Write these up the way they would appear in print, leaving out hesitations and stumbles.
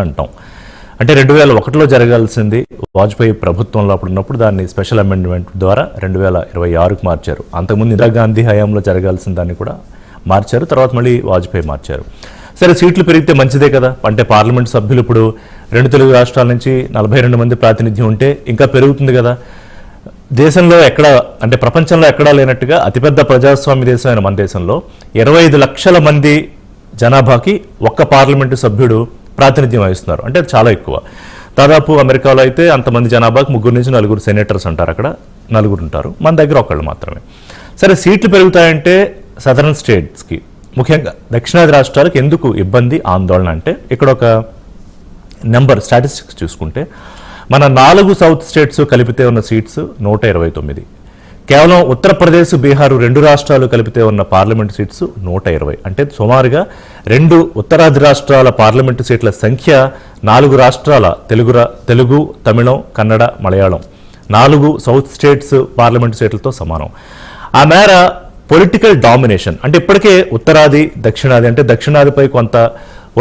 అంటాం. అంటే 2001లో జరగాల్సింది వాజ్పేయి ప్రభుత్వంలో అప్పుడు ఉన్నప్పుడు దాన్ని స్పెషల్ అమెండ్మెంట్ ద్వారా 2026కు మార్చారు. అంతకుముందు ఇందిరాగాంధీ హయాంలో జరగాల్సిన దాన్ని కూడా మార్చారు, తర్వాత మళ్ళీ వాజ్పేయి మార్చారు. సరే, సీట్లు పెరిగితే మంచిదే కదా. అంటే పార్లమెంట్ సభ్యులు ఇప్పుడు 2 తెలుగు రాష్ట్రాల నుంచి 42 మంది ప్రాతినిధ్యం ఉంటే ఇంకా పెరుగుతుంది కదా. దేశంలో ఎక్కడ అంటే ప్రపంచంలో ఎక్కడా లేనట్టుగా అతిపెద్ద ప్రజాస్వామ్య దేశం అయిన మన దేశంలో 25 లక్షల మంది జనాభాకి ఒక్క పార్లమెంటు సభ్యుడు ప్రాతినిధ్యం వహిస్తున్నారు. అంటే చాలా ఎక్కువ. దాదాపు అమెరికాలో అయితే అంతమంది జనాభాకి 3 నుంచి 4 సెనేటర్స్ అంటారు, అక్కడ 4 ఉంటారు, మన దగ్గర ఒకళ్ళు మాత్రమే. సరే, సీట్లు పెరుగుతాయంటే సదరన్ స్టేట్స్కి, ముఖ్యంగా దక్షిణాది రాష్ట్రాలకు ఎందుకు ఇబ్బంది, ఆందోళన అంటే ఇక్కడ ఒక నెంబర్ స్టాటిస్టిక్స్ చూసుకుంటే మన 4 సౌత్ స్టేట్స్ కలిపితే ఉన్న సీట్స్ 129. కేవలం ఉత్తరప్రదేశ్, బీహార్ 2 రాష్ట్రాలు కలిపితే ఉన్న పార్లమెంటు సీట్స్ 120. అంటే సుమారుగా 2 ఉత్తరాది రాష్ట్రాల పార్లమెంటు సీట్ల సంఖ్య 4 రాష్ట్రాల తెలుగు, తమిళం, Kannada, Malayalam 4 south states parliament సీట్లతో సమానం. ఆ మేర పొలిటికల్ డామినేషన్ అంటే ఇప్పటికే ఉత్తరాది, దక్షిణాది అంటే దక్షిణాదిపై కొంత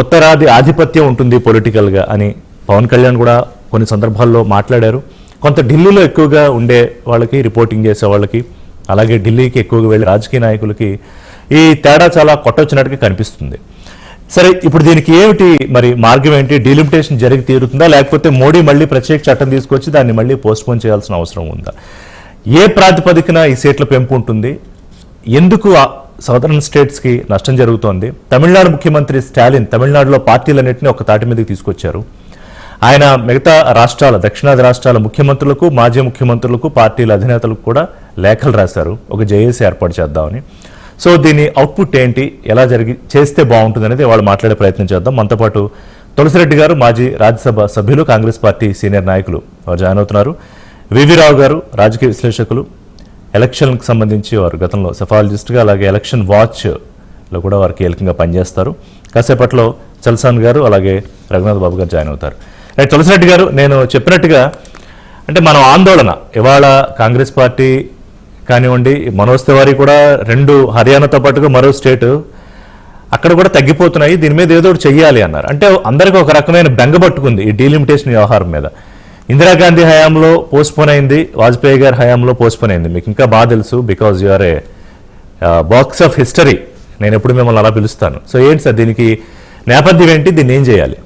ఉత్తరాది ఆధిపత్యం ఉంటుంది పొలిటికల్గా అని పవన్ కళ్యాణ్ కూడా కొన్ని సందర్భాల్లో మాట్లాడారు. కొంత ఢిల్లీలో ఎక్కువగా ఉండే వాళ్ళకి, రిపోర్టింగ్ చేసే వాళ్ళకి, అలాగే ఢిల్లీకి ఎక్కువగా వెళ్ళే రాజకీయ నాయకులకి ఈ తేడా చాలా కొట్టొచ్చినట్టుగా కనిపిస్తుంది. సరే, ఇప్పుడు దీనికి ఏమిటి మరి మార్గం ఏంటి? డీలిమిటేషన్ జరిగి తీరుతుందా, లేకపోతే మోడీ మళ్ళీ ప్రత్యేక చట్టం తీసుకొచ్చి దాన్ని మళ్ళీ పోస్ట్పోన్ చేయాల్సిన అవసరం ఉందా? ఏ ప్రాతిపదికన ఈ సీట్ల పెంపు ఉంటుంది? ఎందుకు సదరన్ స్టేట్స్కి నష్టం జరుగుతోంది? తమిళనాడు ముఖ్యమంత్రి స్టాలిన్ తమిళనాడులో పార్టీలన్నింటినీ ఒక తాటి మీదకి తీసుకొచ్చారు. ఆయన మిగతా రాష్ట్రాల, దక్షిణాది రాష్ట్రాల ముఖ్యమంత్రులకు, మాజీ ముఖ్యమంత్రులకు, పార్టీల అధినేతలకు కూడా లేఖలు రాశారు ఒక జేఏసీ ఏర్పాటు చేద్దామని. సో దీని అవుట్పుట్ ఏంటి, ఎలా చేస్తే బాగుంటుంది అనేది వాళ్ళు మాట్లాడే ప్రయత్నం చేద్దాం. మనతో పాటు తులసిరెడ్డి గారు, మాజీ రాజ్యసభ సభ్యులు, కాంగ్రెస్ పార్టీ సీనియర్ నాయకులు వారు జాయిన్ అవుతున్నారు. వివి రావు గారు రాజకీయ విశ్లేషకులు, ఎలక్షన్కి సంబంధించి వారు గతంలో సెఫాలజిస్ట్గా, అలాగే ఎలక్షన్ వాచ్లో కూడా వారు కీలకంగా పనిచేస్తారు. కాసేపట్లో చల్సాన్ గారు, అలాగే రఘునాథ్ బాబు గారు జాయిన్ అవుతారు. రైట్, తులసిరెడ్డి గారు, నేను చెప్పినట్టుగా అంటే మనం ఆందోళన ఇవాళ కాంగ్రెస్ పార్టీ కానివ్వండి, మనోజ్ తివారీ కూడా 2 హర్యానాతో పాటుగా మరో స్టేటు అక్కడ కూడా తగ్గిపోతున్నాయి, దీని మీద ఏదో ఒకటి చెయ్యాలి అన్నారు. అంటే అందరికీ ఒక రకమైన బెంగ పట్టుకుంది ఈ డీలిమిటేషన్ వ్యవహారం మీద. ఇందిరాగాంధీ హయాంలో పోస్ట్పోన్ అయింది, వాజ్పేయి గారి హయాంలో పోస్ట్పోన్ అయింది. మీకు ఇంకా బాగా తెలుసు, because you are a box of history. నేను ఎప్పుడు మిమ్మల్ని అలా పిలుస్తాను. సో ఏంటి సార్ దీనికి నేపథ్యం ఏంటి, దీన్ని ఏం చేయాలి?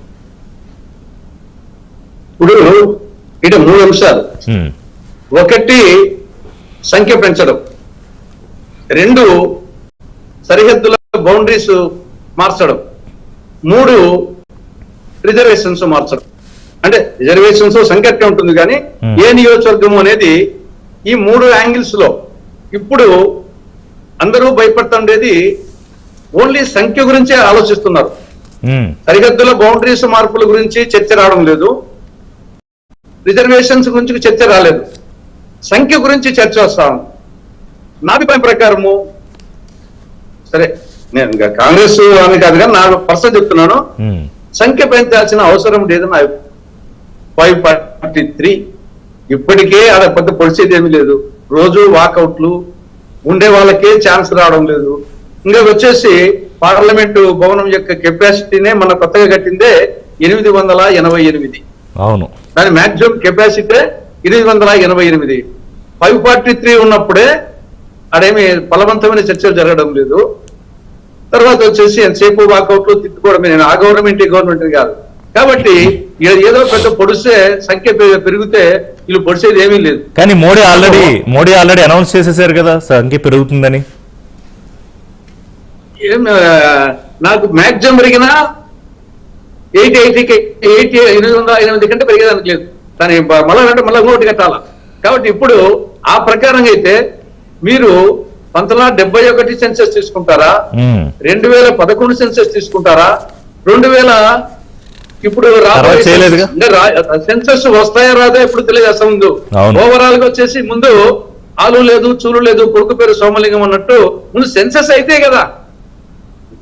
ఇప్పుడు ఇటు 3 అంశాలు. ఒకటి సంఖ్య పెంచడం, 2 సరిహద్దుల బౌండరీస్ మార్చడం, 3 రిజర్వేషన్స్ మార్చడం. అంటే రిజర్వేషన్స్ సంఖ్య ఉంటుంది కానీ ఏ నియోజకవర్గం అనేది ఈ 3 యాంగిల్స్ లో ఇప్పుడు అందరూ భయపడుతుండేది ఓన్లీ సంఖ్య గురించే ఆలోచిస్తున్నారు. సరిహద్దుల బౌండరీస్ మార్పుల గురించి చర్చ రావడం లేదు, రిజర్వేషన్స్ గురించి చర్చ రాలేదు, సంఖ్య గురించి చర్చ వస్తాం. నా అభిప్రాయం ప్రకారము, సరే నేను కాంగ్రెస్ అని కాదు కానీ నా పర్సన్ చెప్తున్నాను, సంఖ్య పెంచాల్సిన అవసరం లేదు. నా 543 ఇప్పటికే అలా పెద్ద పొడిచేది ఏమీ లేదు. రోజు వాకౌట్లు ఉండే వాళ్ళకే ఛాన్స్ రావడం లేదు. ఇంకా వచ్చేసి పార్లమెంటు భవనం యొక్క కెపాసిటీనే మన కొత్తగా కట్టిందే 888. అవును, దాని మాక్సిమం కెపాసిటీ 888. 543 ఉన్నప్పుడే అదేమి బలవంతమైన చర్చలు జరగడం లేదు. తర్వాత వచ్చేసి ఎంతసేపు వాకౌట్లు తిట్టుకోవడమే. నేను ఆ గవర్నమెంట్, ఈ గవర్నమెంట్ కాదు కాబట్టి ఏదో పెద్ద పొడిస్తే సంఖ్య పెరిగితే వీళ్ళు పొడిసేది ఏమీ లేదు. కానీ మోడీ ఆల్రెడీ అనౌన్స్ చేసేసారు కదా సంఖ్య పెరుగుతుందని. నాకు మాక్సిమం పెరిగినా 888 కంటే పెరిగేదానికి లేదు. దాని మళ్ళీ ఇంకోటి కట్టాలా. కాబట్టి ఇప్పుడు ఆ ప్రకారంగా అయితే మీరు 1971 సెన్సెస్ తీసుకుంటారా, 2011 సెన్సెస్ తీసుకుంటారా, 2000 ఇప్పుడు సెన్సెస్ వస్తాయా రాదా ఇప్పుడు తెలియదు. అసలు ముందు ఓవరాల్ గా వచ్చేసి ముందు ఆలు లేదు, చూలు లేదు, కొడుకు పేరు సోమలింగం అన్నట్టు ముందు సెన్సెస్ అయితే కదా.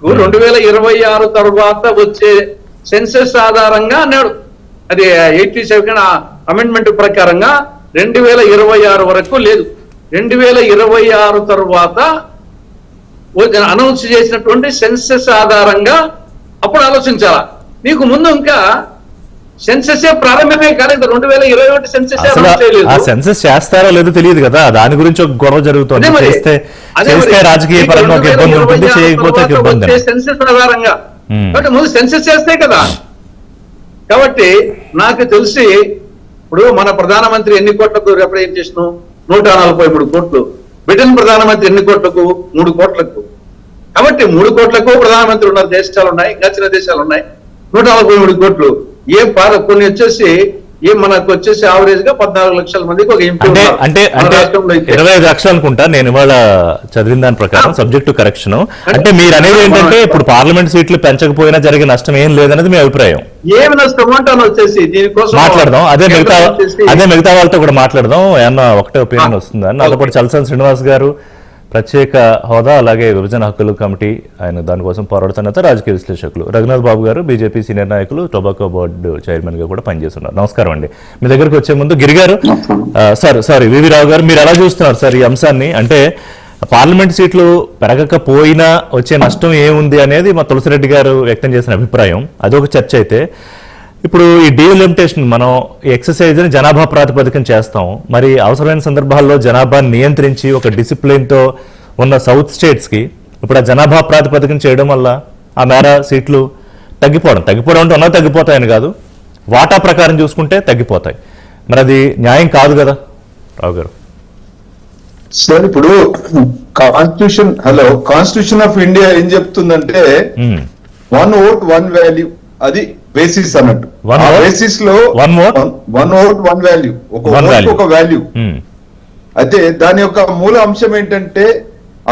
2026 తర్వాత వచ్చే సెన్సెస్ ఆధారంగా అన్నాడు, అది 87 అమెండ్మెంట్ ప్రకారంగా 2026 వరకు లేదు. 2026 తర్వాత అనౌన్స్ చేసినటువంటి సెన్సెస్ ఆధారంగా అప్పుడు ఆలోచించాలా. నీకు ముందు ఇంకా సెన్సెస్ ప్రారంభమే కానీ 2021 సెన్సెస్ అసలు చేయలేదు. ఆ సెన్సస్ చేస్తారో లేదో తెలియదు కదా, దాని గురించి ఒక గొడవ జరుగుతుంది. అదే మరి. చేస్తే రాజకీయ పరంగా ఒక ఇబ్బంది ఉంటుంది, చేయకపోతే ఒక ఇబ్బంది. సెన్సెస్ ఆధారంగా కాబట్టి ముందు సెన్సెస్ చేస్తే కదా. కాబట్టి నాకు తెలిసి ఇప్పుడు మన ప్రధానమంత్రి ఎన్ని కోట్లకు రిప్రజెంటేషన్ 143 కోట్లు, బ్రిటన్ ప్రధానమంత్రి ఎన్ని కోట్లకు 3 కోట్లకు. కాబట్టి 3 కోట్లకు ప్రధానమంత్రి ఉన్నారు, దేశాలు ఉన్నాయి, ఇంకా చిన్న దేశాలు ఉన్నాయి. 143 కోట్లు కొన్ని వచ్చేసి మనకు వచ్చేసి ఆవరేజ్ గా 14 లక్షల మందికి ఒక ఎంపీ అంటే 25 లక్షలు అనుకుంటా నేను ఇవాళ చదివిన దాని ప్రకారం, సబ్జెక్టు కరెక్షన్. అంటే మీరు అనేది ఏంటంటే ఇప్పుడు పార్లమెంట్ సీట్లు పెంచకపోయినా జరిగే నష్టం ఏం లేదనేది మీ అభిప్రాయం. ఏమి నష్టం అంటాను వచ్చేసి దీనికోసం మాట్లాడదాం. అదే మిగతా వాళ్ళతో కూడా మాట్లాడదాం. ఏమన్నా ఒకటే ఒపీనియన్ వస్తుందా? నాతో పాటు చలసాని శ్రీనివాస్ గారు, ప్రత్యేక హోదా అలాగే విభజన హక్కుల కమిటీ, ఆయన దానికోసం పోరాడుతున్న రాజకీయ విశ్లేషకులు రఘునాథ్ బాబు గారు, బీజేపీ సీనియర్ నాయకులు, టొబాకో బోర్డు చైర్మన్ గా కూడా పనిచేస్తున్నారు. నమస్కారం అండి. మీ దగ్గరకు వచ్చే ముందు గిరి గారు, సారీ వివి రావు గారు, మీరు ఎలా చూస్తున్నారు సార్ ఈ అంశాన్ని? అంటే పార్లమెంట్ సీట్లు పెరగకపోయినా వచ్చే నష్టం ఏముంది అనేది మా తులసిరెడ్డి గారు వ్యక్తం చేసిన అభిప్రాయం. అదొక చర్చ అయితే, ఇప్పుడు ఈ డీలిమిటేషన్ మనం ఎక్సర్సైజ్ ని జనాభా ప్రాతిపదికన చేస్తాం. మరి అవసరమైన సందర్భాల్లో జనాభాని నియంత్రించి ఒక డిసిప్లిన్ తో ఉన్న సౌత్ స్టేట్స్ కి ఇప్పుడు ఆ జనాభా ప్రాతిపదికన చేయడం వల్ల ఆ మేర సీట్లు తగ్గిపోవడం అంటే ఉన్నది తగ్గిపోతాయని కాదు, వాటా ప్రకారం చూసుకుంటే తగ్గిపోతాయి. మరి అది న్యాయం కాదు కదా రావు గారు? సార్ ఇప్పుడు కాన్స్టిట్యూషన్ ఆఫ్ ఇండియా ఏం చెప్తుందంటే 1 vote 1 value, అది బేసిస్ అన్నట్టు. బేసిస్ లో 1 vote 1 value, ఒక వాల్యూ. అయితే దాని యొక్క మూల అంశం ఏంటంటే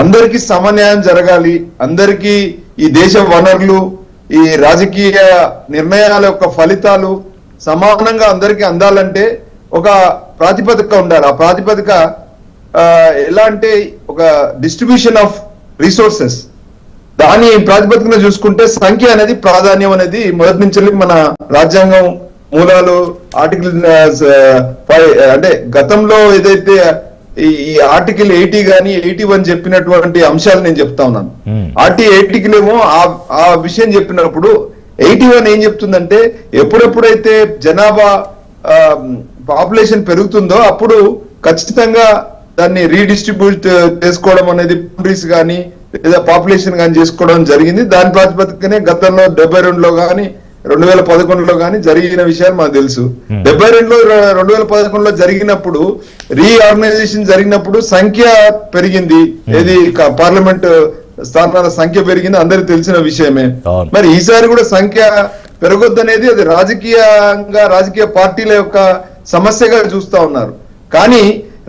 అందరికీ సమన్యాయం జరగాలి, అందరికీ ఈ దేశ వనరులు, ఈ రాజకీయ నిర్ణయాల యొక్క ఫలితాలు సమానంగా అందరికీ అందాలంటే ఒక ప్రాతిపదిక ఉండాలి. ఆ ప్రాతిపదిక ఎలా అంటే ఒక డిస్ట్రిబ్యూషన్ ఆఫ్ రిసోర్సెస్, దాని ప్రాతిపదికన చూసుకుంటే సంఖ్య అనేది ప్రాధాన్యం అనేది మొదటి నుంచి మన రాజ్యాంగం మూలాలు ఆర్టికల్ 5 అంటే గతంలో ఏదైతే ఈ ఆర్టికల్ 80 గానీ 81 చెప్పినటువంటి అంశాలు నేను చెప్తా ఉన్నాను. ఆర్టికల్ 80 ఏమో ఆ విషయం చెప్పినప్పుడు 81 ఏం చెప్తుందంటే ఎప్పుడెప్పుడైతే జనాభా పాపులేషన్ పెరుగుతుందో అప్పుడు ఖచ్చితంగా దాన్ని రీడిస్ట్రిబ్యూట్ చేసుకోవడం అనేది బౌండరీస్ కానీ లేదా పాపులేషన్ కానీ చేసుకోవడం జరిగింది. దాని ప్రాతిపదికనే గతంలో 72లో కానీ 2011లో కానీ జరిగిన విషయాలు మనకు తెలుసు. 72లో 2011లో జరిగినప్పుడు రీఆర్గనైజేషన్ జరిగినప్పుడు సంఖ్య పెరిగింది, ఏది పార్లమెంట్ స్థానాల సంఖ్య పెరిగింది, అందరికి తెలిసిన విషయమే. మరి ఈసారి కూడా సంఖ్య పెరగొద్దనేది అది రాజకీయ పార్టీల యొక్క సమస్యగా చూస్తా ఉన్నారు. కానీ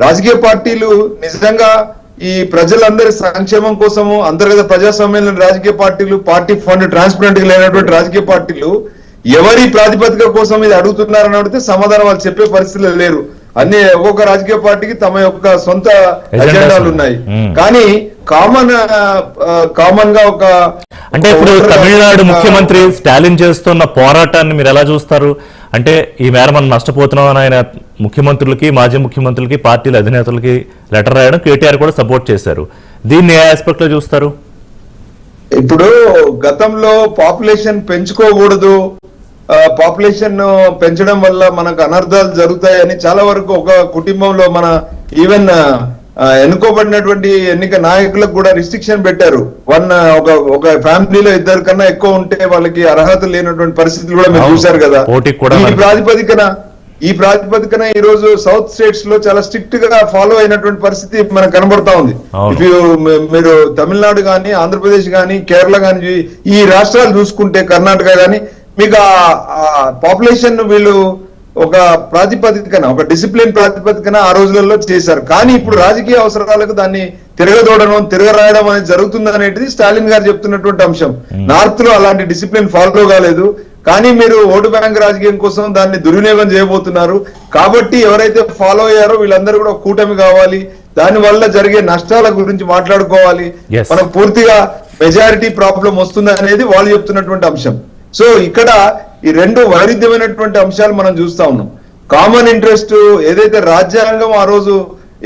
రాజకీయ పార్టీలు నిజంగా ఈ ప్రజలందరి సంక్షేమం కోసము అంతర్గత ప్రజాస్వామ్యంలో రాజకీయ పార్టీలు, పార్టీ ఫండ్ ట్రాన్స్పరెంట్ గా లేనటువంటి రాజకీయ పార్టీలు ఎవరి ప్రాతిపదిక కోసం ఇది అడుగుతున్నారని అడిగితే సమాధానం వాళ్ళు చెప్పే పరిస్థితులు లేరు. ఒక్కొక్క రాజకీయ పార్టీకి తమ యొక్క సొంత ఎజెండాలు ఉన్నాయి. కానీ కామన్ గా ఒక అంటే ఇప్పుడు తమిళనాడు ముఖ్యమంత్రి స్టాలిన్ చేస్తున్న పోరాటాన్ని మీరు ఎలా చూస్తారు? అంటే ఈ మేర మనం నష్టపోతున్నాం అని ఆయన ముఖ్యమంత్రులకి, మాజీ ముఖ్యమంత్రులకి, పార్టీల అధినేతలకి లెటర్ రాయడం, కేటీఆర్ కూడా సపోర్ట్ చేశారు. దీన్ని ఏ ఆస్పెక్ట్ లో చూస్తారు? ఇప్పుడు గతంలో పాపులేషన్ పెంచుకోకూడదు, పాపులేషన్ పెంచడం వల్ల మనకు అనర్థాలు జరుగుతాయని చాలా వరకు ఒక కుటుంబంలో మన ఈవెన్ ఎన్నుకోబడినటువంటి ఎన్నిక నాయకులకు కూడా రిస్ట్రిక్షన్ పెట్టారు. ఒక ఫ్యామిలీలో 2 కన్నా ఎక్కువ ఉంటే వాళ్ళకి అర్హత లేనటువంటి పరిస్థితులు కూడా మీరు చూశారు కదా. ఈ ప్రాతిపదికన ఈ రోజు సౌత్ స్టేట్స్ లో చాలా స్ట్రిక్ట్ గా ఫాలో అయినటువంటి పరిస్థితి మనకు కనబడతా ఉంది. మీరు తమిళనాడు గాని, ఆంధ్రప్రదేశ్ గాని, కేరళ గాని, ఈ రాష్ట్రాలు చూసుకుంటే, కర్ణాటక గాని, మీకు పాపులేషన్ వీళ్ళు ఒక ప్రాతిపదికన, ఒక డిసిప్లిన్ ప్రాతిపదికన ఆ రోజులలో చేశారు. కానీ ఇప్పుడు రాజకీయ అవసరాలకు దాన్ని తిరగరాయడం అనేది జరుగుతుంది అనేది స్టాలిన్ గారు చెప్తున్నటువంటి అంశం. నార్త్ లో అలాంటి డిసిప్లిన్ ఫాలో కాలేదు, కానీ మీరు ఓటు బ్యాంక్ రాజకీయం కోసం దాన్ని దుర్వినియోగం చేయబోతున్నారు. కాబట్టి ఎవరైతే ఫాలో అయ్యారో వీళ్ళందరూ కూడా కూటమి కావాలి, దాని వల్ల జరిగే నష్టాల గురించి మాట్లాడుకోవాలి, మనకు పూర్తిగా మెజారిటీ ప్రాబ్లం వస్తుంది అనేది వాళ్ళు చెప్తున్నటువంటి అంశం. సో ఇక్కడ ఈ రెండు వైరుధ్యమైనటువంటి అంశాలు మనం చూస్తా ఉన్నాం. కామన్ ఇంట్రెస్ట్ ఏదైతే రాజ్యాంగం ఆ రోజు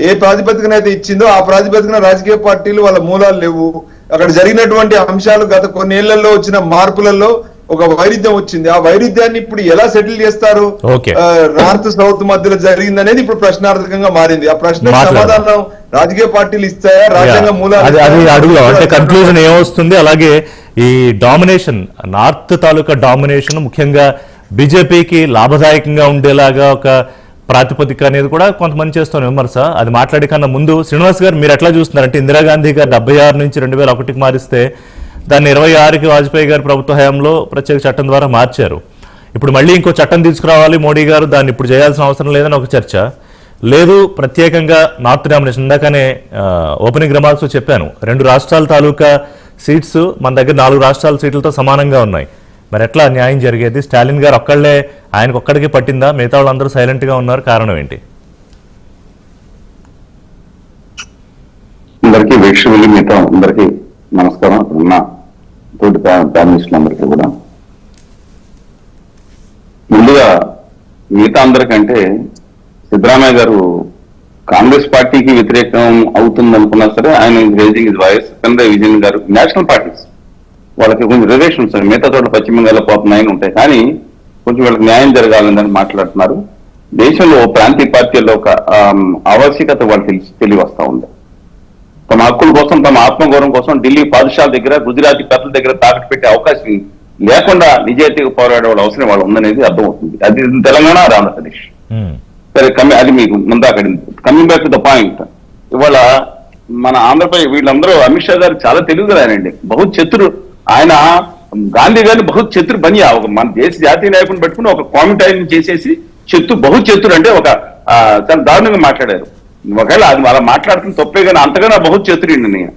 ఏ ప్రాతిపదికన అయితే ఇచ్చిందో ఆ ప్రాతిపదికన రాజకీయ పార్టీలు వాళ్ళ మూలాలు లేవు. అక్కడ జరిగినటువంటి అంశాలు గత కొన్నేళ్లలో వచ్చిన మార్పులలో ఒక వైరుధ్యం వచ్చింది. ఆ వైరుధ్యాన్ని ఇప్పుడు ఎలా సెటిల్ చేస్తారు? Okay. నార్త్ సౌత్ మధ్యలో జరిగింది అనేది ఇప్పుడు ప్రశ్నార్థకంగా మారింది. ఆ ప్రశ్న సమాధానం రాజకీయ పార్టీలు ఇస్తాయా? రాజ్యాంగ మూలాలు అది అడుగుదాం. అంటే కన్క్లూజన్ ఏమొస్తుంది? అలాగే ఈ డామినేషన్, నార్త్ తాలూకా డామినేషన్ ముఖ్యంగా బీజేపీకి లాభదాయకంగా ఉండేలాగా ఒక ప్రాతిపదిక అనేది కూడా కొంతమంది చేస్తున్న విమర్శ. అది మాట్లాడే కన్నా ముందు శ్రీనివాస్ గారు మీరు ఎట్లా చూస్తున్నారంటే ఇందిరాగాంధీ గారు 76 నుంచి 2001కి మారిస్తే దాన్ని 26కి వాజ్పేయి గారి ప్రభుత్వ హయాంలో ప్రత్యేక చట్టం ద్వారా మార్చారు. ఇప్పుడు మళ్ళీ ఇంకో చట్టం తీసుకురావాలి మోడీ గారు, దాన్ని ఇప్పుడు చేయాల్సిన అవసరం లేదని ఒక చర్చ. లేదు ప్రత్యేకంగా నార్త్ డామినేషన్, ఇందాకనే ఓపెనింగ్ రిమార్క్స్ చెప్పాను, 2 రాష్ట్రాల తాలూకా సీట్స్ మన దగ్గర 4 రాష్ట్రాల సీట్లతో సమానంగా ఉన్నాయి. మరి ఎట్లా న్యాయం జరిగేది? స్టాలిన్ గారు ఒక్కళ్ళే, ఆయనకు ఒక్కడికి పట్టిందా? మిగతా వాళ్ళందరూ సైలెంట్ గా ఉన్నారు, కారణం ఏంటి? అందరికీ వీక్షకులు మిగతా అందరికీ నమస్కారం. ఉన్న తోటి ప్యానలిస్టులందరికీ కూడా ముందుగా మిగతా అందరికంటే సిద్ధరామయ్య గారు కాంగ్రెస్ పార్టీకి వ్యతిరేకం అవుతుంది అనుకున్నా సరే ఆయన raising his voice. Pinarayi Vijayan గారు నేషనల్ పార్టీస్ వాళ్ళకి కొంచెం రిలేషన్స్ మిగతా చోట్ల పశ్చిమ బెంగాల్లో పోతున్నాయని ఉంటాయి, కానీ కొంచెం వీళ్ళకి న్యాయం జరగాలని మాట్లాడుతున్నారు. దేశంలో ప్రాంతీయ పార్టీల్లో ఒక ఆవశ్యకత వాళ్ళు తెలియవస్తా ఉంది. తమ హక్కుల కోసం, తమ ఆత్మగౌరవం కోసం ఢిల్లీ పాదుషాల దగ్గర, గుజరాతీ పెద్దల దగ్గర తాకట్టు పెట్టే అవకాశం లేకుండా నిజాయితీగా పోరాడే వాళ్ళ అవసరం వాళ్ళు ఉందనేది అర్థమవుతుంది. అది తెలంగాణ, ఆంధ్రప్రదేశ్. సరే, అది మీకు ముందాక coming back to the point. ఇవాళ మన ఆంధ్రప్రదేశ్ వీళ్ళందరూ అమిత్ షా గారు చాలా తెలివిగలనండి. బహుత్ చతురు ఆయన. గాంధీ గారిని బహుత్ చతురు బనియా, ఒక మన దేశ జాతీయ నాయకుని పెట్టుకుని ఒక కామెంట్ ఆయన చేసేసి బహుత్ చతురు అంటే ఒక చాలా దారుణంగా మాట్లాడారు. ఒకవేళ అది అలా మాట్లాడుతున్న తప్పే, కానీ అంతగా బహుత్ చతురిండి నేను.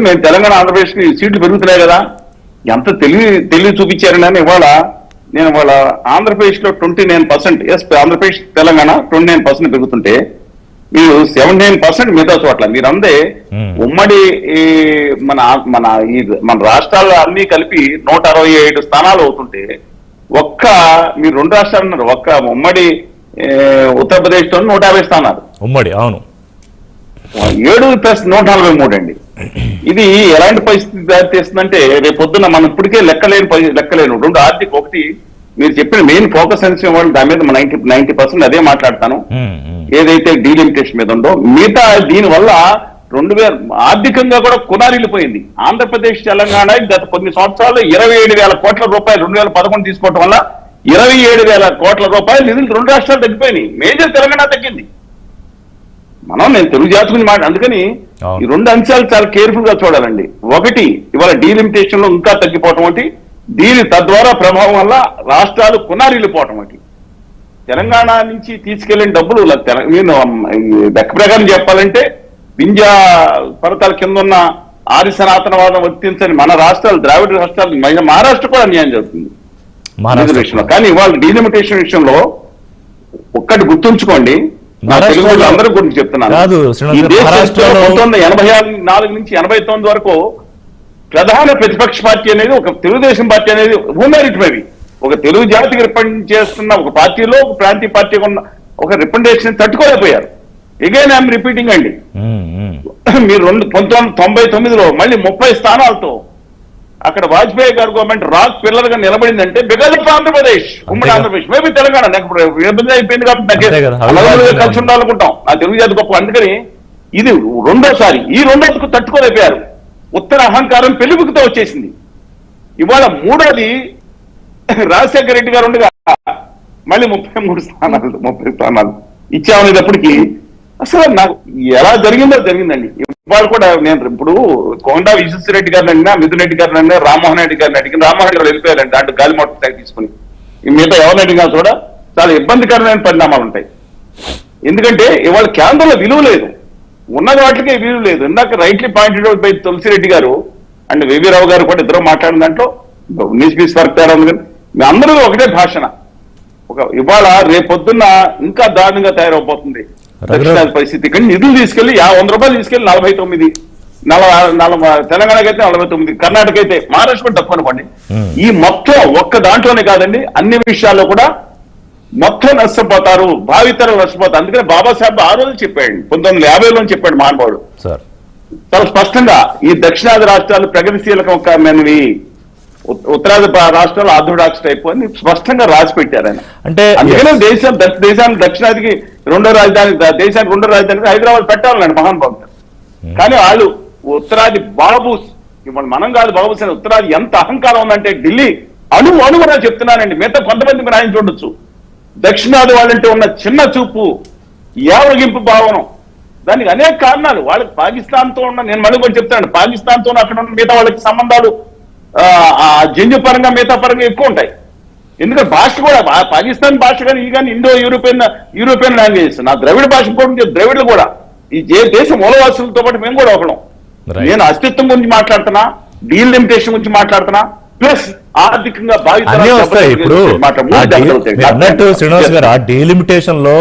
మేము తెలంగాణ, ఆంధ్రప్రదేశ్ కి సీట్లు పెరుగుతున్నాయి కదా, ఎంత తెలివి చూపించారని. నేను ఇవాళ ఆంధ్రప్రదేశ్ లో 29%, ఎస్ ఆంధ్రప్రదేశ్ తెలంగాణ 29% పెరుగుతుంటే మీరు 79% మిగతా చోట్ల మీరు అందే ఉమ్మడి మన రాష్ట్రాల్లో అన్ని కలిపి 167 స్థానాలు అవుతుంటే మీరు 2 రాష్ట్రాలు ఉన్నారు, ఉమ్మడి ఉత్తరప్రదేశ్ లో 150 స్థానాలు ఉమ్మడి. అవును, 7+143 అండి. ఇది ఎలాంటి పరిస్థితి దారితీస్తుందంటే రేపు పొద్దున్న మనం ఇప్పటికే లెక్కలేను 2 ఆర్థిక. ఒకటి మీరు చెప్పిన మెయిన్ ఫోకస్ అని వాళ్ళు దాని మీద 90% అదే మాట్లాడతాను, ఏదైతే డీలిమిటేషన్ మీద ఉందో. మిగతా దీనివల్ల 2000 ఆర్థికంగా కూడా కునారిల్లిపోయింది. ఆంధ్రప్రదేశ్, తెలంగాణ గత కొన్ని సంవత్సరాల్లో 27,000 కోట్ల రూపాయలు 2011 తీసుకోవడం వల్ల 27,000 కోట్ల రూపాయలు నిధులు 2 రాష్ట్రాలు తగ్గిపోయినాయి. మేజర్ తెలంగాణ తగ్గింది. నేను తెలుగు జాతి గురించి అందుకని ఈ 2 అంశాలు చాలా కేర్ఫుల్ గా చూడాలండి. ఒకటి, ఇవాళ డీలిమిటేషన్ లో ఇంకా తగ్గిపోవటం ఒకటి, తద్వారా ప్రభావం వల్ల రాష్ట్రాలు పునారిల్లిపోవటం ఒకటి. తెలంగాణ నుంచి తీసుకెళ్లిన డబ్బులు లెక్క ప్రకారం చెప్పాలంటే వింజా పర్వతాల కింద ఉన్న ఆర్య సనాతనవాదం వర్తించని మన రాష్ట్రాలు, ద్రావిడ రాష్ట్రాలు, మహారాష్ట్ర కూడా అన్యాయం జరుగుతుంది విషయంలో. కానీ ఇవాళ డీలిమిటేషన్ విషయంలో ఒక్కటి గుర్తుంచుకోండి, అందరూ గురించి చెప్తున్నాను. 1984 నుంచి 89 వరకు ప్రధాన ప్రతిపక్ష పార్టీ అనేది ఒక తెలుగుదేశం పార్టీ అనేది ఊమెరిటరీ. ఒక తెలుగు జాతికి రిప్రజెంట్ చేస్తున్న ఒక పార్టీలో ఒక ప్రాంతీయ పార్టీ ఉన్న ఒక రిప్రజెంటేషన్ తట్టుకోలేకపోయారు. ఎగైన్ ఐఎమ్ రిపీటింగ్ అండి, మీరు 1999లో మళ్ళీ 30 స్థానాలతో అక్కడ వాజ్పేయి గారి గవర్నమెంట్ రాక్ పిల్లర్ గా నిలబడిందంటే బికాజ్ ఆఫ్ ఆంధ్రప్రదేశ్, ఉమ్మడి ఆంధ్రప్రదేశ్. మేబీ తెలంగాణ అయిపోయింది కాబట్టి కలిసి ఉండాలనుకుంటాం. నా తెలుగు జాతి గొప్ప. అందుకని ఇది రెండోసారి. ఈ రెండోకు తట్టుకోలేకపోయారు. ఉత్తర అహంకారం పెళ్లిబుక్తో వచ్చేసింది. ఇవాళ మూడోది రాజశేఖర రెడ్డి గారు ఉండగా మళ్ళీ 30 స్థానాలు ఇచ్చామనేటప్పటికీ అసలు నాకు ఎలా జరిగిందండి. ఇవాళ కూడా నేను ఇప్పుడు కొండా విశ్వేశ్వరరెడ్డి గారిని అడిగినా, మిథున్ రెడ్డి గారిని అడిగినా, రామ్మోహన్ రెడ్డి గారిని అడిగిన, రామ్మోహన్ రెడ్డి గారు వెళ్ళిపోయారండి దాంట్లో గాలి మోటార్ సైకిల్ తీసుకుని. మిగతా ఎవరిని అడిగినా కూడా చాలా ఇబ్బందికరమైన పరిణామాలు ఉంటాయి. ఎందుకంటే ఇవాళ కేంద్రంలో విలువ లేదు, ఉన్న వాటికే విలువ లేదు. ఇందాక rightly pointed out by Tulasireddy గారు అండ్ వివి రావు గారు కూడా ఇద్దరు మాట్లాడిన దాంట్లో న్యూస్ వర్క్ తేడా ఉంది. కానీ మీ అందరూ ఒకటే భాషణ. ఇవాళ రేపొద్దున్న ఇంకా దారుణంగా తయారైపోతుంది దక్షిణాది పరిస్థితి. కానీ నిధులు తీసుకెళ్లి 100 రూపాయలు తీసుకెళ్లి 49, తెలంగాణకి అయితే 49, కర్ణాటక అయితే, మహారాష్ట్ర తక్కువ అనుకోండి. ఈ మొత్తం ఒక్క దాంట్లోనే కాదండి, అన్ని విషయాల్లో కూడా మొత్తం నష్టపోతారు, భావితరాలు నష్టపోతారు. అందుకని బాబాసాహెబ్ ఆ రోజు చెప్పాడు, 1950లో చెప్పాడు మహానుభావుడు చాలా స్పష్టంగా. ఈ దక్షిణాది రాష్ట్రాలు ప్రగతిశీలకమైనవి, ఉత్తరాది రాష్ట్రాలు ఆర్థోడాక్స్ టైప్ అని స్పష్టంగా రాసి పెట్టారు ఆయన. అంటే అందుకనే దేశానికి దక్షిణాదికి రెండో రాజధాని, దేశానికి రెండో రాజధానికి హైదరాబాద్ పెట్టాలండి మహానుభావులు. కానీ వాళ్ళు ఉత్తరాది బాబూస్, ఇప్పుడు మనం కాదు బాబూస్ అని, ఉత్తరాది ఎంత అహంకారం ఉందంటే ఢిల్లీ అణువుగా చెప్తున్నానండి. మిగతా కొంతమంది మీరు ఆయన చూడొచ్చు. దక్షిణాది వాళ్ళంటే ఉన్న చిన్న చూపు, యావగింపు భావనం, దానికి అనేక కారణాలు. వాళ్ళకి పాకిస్తాన్తో ఉన్న, నేను మళ్ళీ కూడా చెప్తాను, పాకిస్తాన్తో అక్కడ ఉన్న మిగతా వాళ్ళకి సంబంధాలు జన్యుపరంగా మిగతా పరంగా ఎక్కువ ఉంటాయి. ఎందుకంటే భాష కూడా పాకిస్తాన్ భాష కానీ ఈ కానీ ఇండో యూరోపియన్ లాంగ్వేజెస్. నా ద్రవిడ భాష కూడా, ద్రవిడులు కూడా ఈ దేశ మూలవాసులతో పాటు మేము కూడా ఒకడం. నేను అస్తిత్వం గురించి మాట్లాడుతున్నా, డీలిమిటేషన్ గురించి మాట్లాడుతున్నా, ప్లస్ ఆర్థికంగా వస్తాయి. ఇప్పుడు అన్నట్టు శ్రీనివాస్ గారు, ఆ డీలిమిటేషన్ లో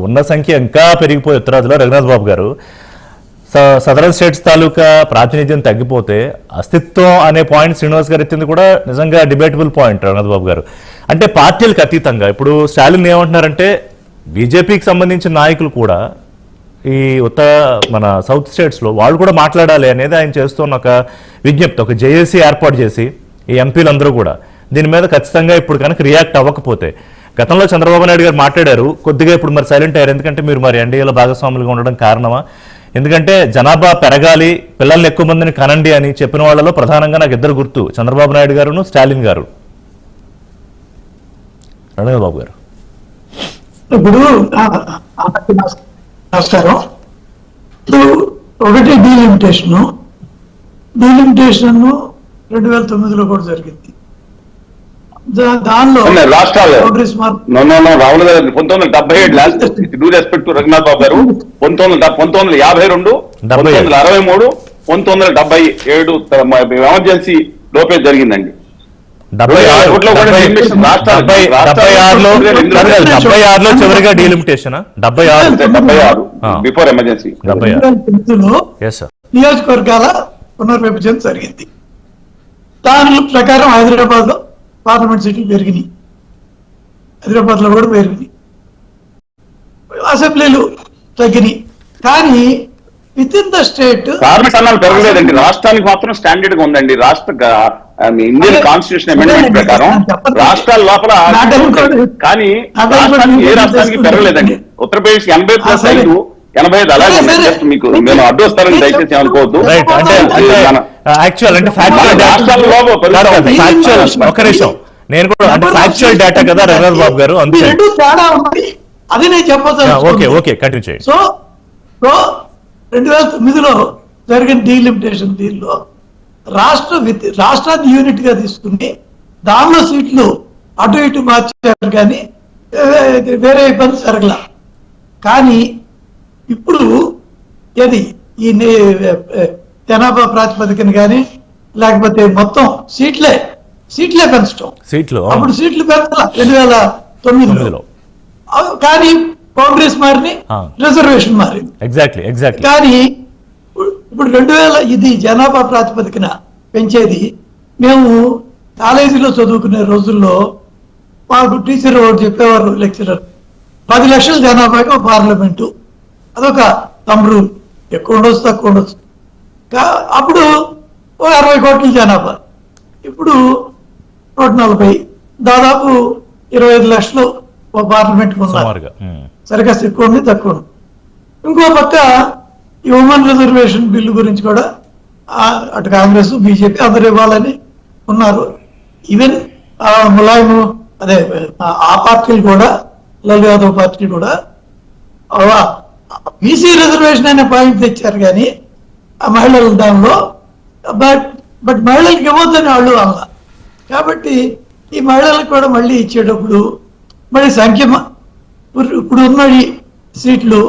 ఉన్న సంఖ్య ఇంకా పెరిగిపోయి ఉత్తరాదిలో రఘునాథ్ బాబు గారు సదరన్ స్టేట్స్ తాలూకా ప్రాతినిధ్యం తగ్గిపోతే అస్తిత్వం అనే పాయింట్ శ్రీనివాస్ గారు ఎత్తింది కూడా నిజంగా డిబేటబుల్ పాయింట్ రఘునాథ్ బాబు గారు. అంటే పార్టీలకు అతీతంగా ఇప్పుడు స్టాలిన్ ఏమంటున్నారంటే బీజేపీకి సంబంధించిన నాయకులు కూడా ఈ మన సౌత్ స్టేట్స్లో వాళ్ళు కూడా మాట్లాడాలి అనేది ఆయన చేస్తున్న ఒక విజ్ఞప్తి, ఒక జేఏసీ ఏర్పాటు చేసి ఈ ఎంపీలందరూ కూడా దీని మీద ఖచ్చితంగా ఇప్పుడు కనుక రియాక్ట్ అవ్వకపోతే, గతంలో చంద్రబాబు నాయుడు గారు మాట్లాడారు కొద్దిగా, ఇప్పుడు మరి సైలెంట్ అయ్యారు. ఎందుకంటే మీరు మరి ఎన్డీఏలో భాగస్వాములుగా ఉండడం కారణమా? ఎందుకంటే జనాభా పెరగాలి, పిల్లల్ని ఎక్కువ మందిని కనండి అని చెప్పిన వాళ్ళలో ప్రధానంగా నాకు ఇద్దరు గుర్తు, చంద్రబాబు నాయుడు గారును స్టాలిన్ గారు. రఘునాథ్ బాబు గారు, ఇప్పుడు నమస్కారం. ఇప్పుడు ఒకటి డీలిమిటేషన్ 2009లో కూడా జరిగింది. దానిలో రాష్ట్రాలు రాహుల్ గారు 1977 last due respect to Raghunath Babu గారు 1952, 1963, 1977 ఎమర్జెన్సీ లోపే జరిగిందండి. 76లో చివరిగా డీలిమిటేషన్, 76 బిఫోర్ ఎమర్జెన్సీ. నియోజకవర్గాల పునర్విభజన జరిగింది. దాని ప్రకారం హైదరాబాద్ లో పార్లమెంట్ సీట్లు పెరిగినాయి, హైదరాబాద్ లో కూడా పెరిగినాయి, అసెంబ్లీలు తగ్గినాయి. కానీ with in the state parliament స్థానాలు పెరగలేదండి. రాష్ట్రానికి మాత్రం స్టాండర్డ్ గా ఉందండి. రాష్ట్ర ఇండియన్ కాన్స్టిట్యూషన్ అమెండ్మెంట్ ప్రకారం రాష్ట్రాల లోపల, కానీ రాష్ట్రానికి ఏ రాష్ట్రానికి పెరగలేదండి. ఉత్తరప్రదేశ్ 80+5, 85 అలాగే జస్ట్ మీకు నేను అడ్డొస్తారని దయచేసి అనుకోవద్దు. నేను కూడా అంటే ఫ్యాక్చువల్ డేటా కదా రఘునాథ్ బాబు గారు, అందుకే తేడా ఉన్నది అది నేను చెప్పొచ్చు. ఓకే కంటిన్యూ చేయండి. సో 2009లో జరిగిన డీలిమిటేషన్ దీనిలో రాష్ట్రాన్ని యూనిట్ గా తీసుకుని దానిలో సీట్లు అటు ఇటు మార్చారు, కానీ వేరే ఇబ్బంది జరగల. కానీ ఇప్పుడు ఏది ఈ జనాభా ప్రాతిపదికన కానీ లేకపోతే మొత్తం సీట్లే పెంచడం, అప్పుడు సీట్లు పెంచాల 2009లో. కానీ కాంగ్రెస్ మారిని, రిజర్వేషన్ మారింది. ఎగ్జాక్ట్లీ. కానీ ఇప్పుడు 2000 ఇది జనాభా ప్రాతిపదికన పెంచేది. మేము కాలేజీలో చదువుకునే రోజుల్లో మాకు టీచర్ చెప్పేవారు, లెక్చరర్, 10 లక్షల జనాభాకి ఒక పార్లమెంటు, అదొక తమ్ముడు, ఎక్కువ ఉండొచ్చు తక్కువ ఉండొచ్చు. అప్పుడు 60 కోట్ల జనాభా, ఇప్పుడు 140, దాదాపు 25 లక్షలు ఒక పార్లమెంట్ ఉన్నారు. సరిగ్గా ఎక్కువ ఉంది తక్కువ ఉంది. ఇంకో పక్క ఈ ఉమెన్ రిజర్వేషన్ బిల్లు గురించి కూడా అటు కాంగ్రెస్ బీజేపీ అందరు ఇవ్వాలని ఉన్నారు. ఈవెన్ ములాయం అదే ఆ పార్టీలు కూడా, లాలూ యాదవ్ పార్టీ కూడా బీసీ రిజర్వేషన్ అనే పాయింట్ తెచ్చారు. కానీ ఆ మహిళల దానిలో బట్ మహిళలకు ఇవ్వద్దని వాళ్ళు అలా. కాబట్టి ఈ మహిళలకు కూడా మళ్ళీ ఇచ్చేటప్పుడు మళ్ళీ సంఖ్య ఇప్పుడు ఉన్న సీట్లు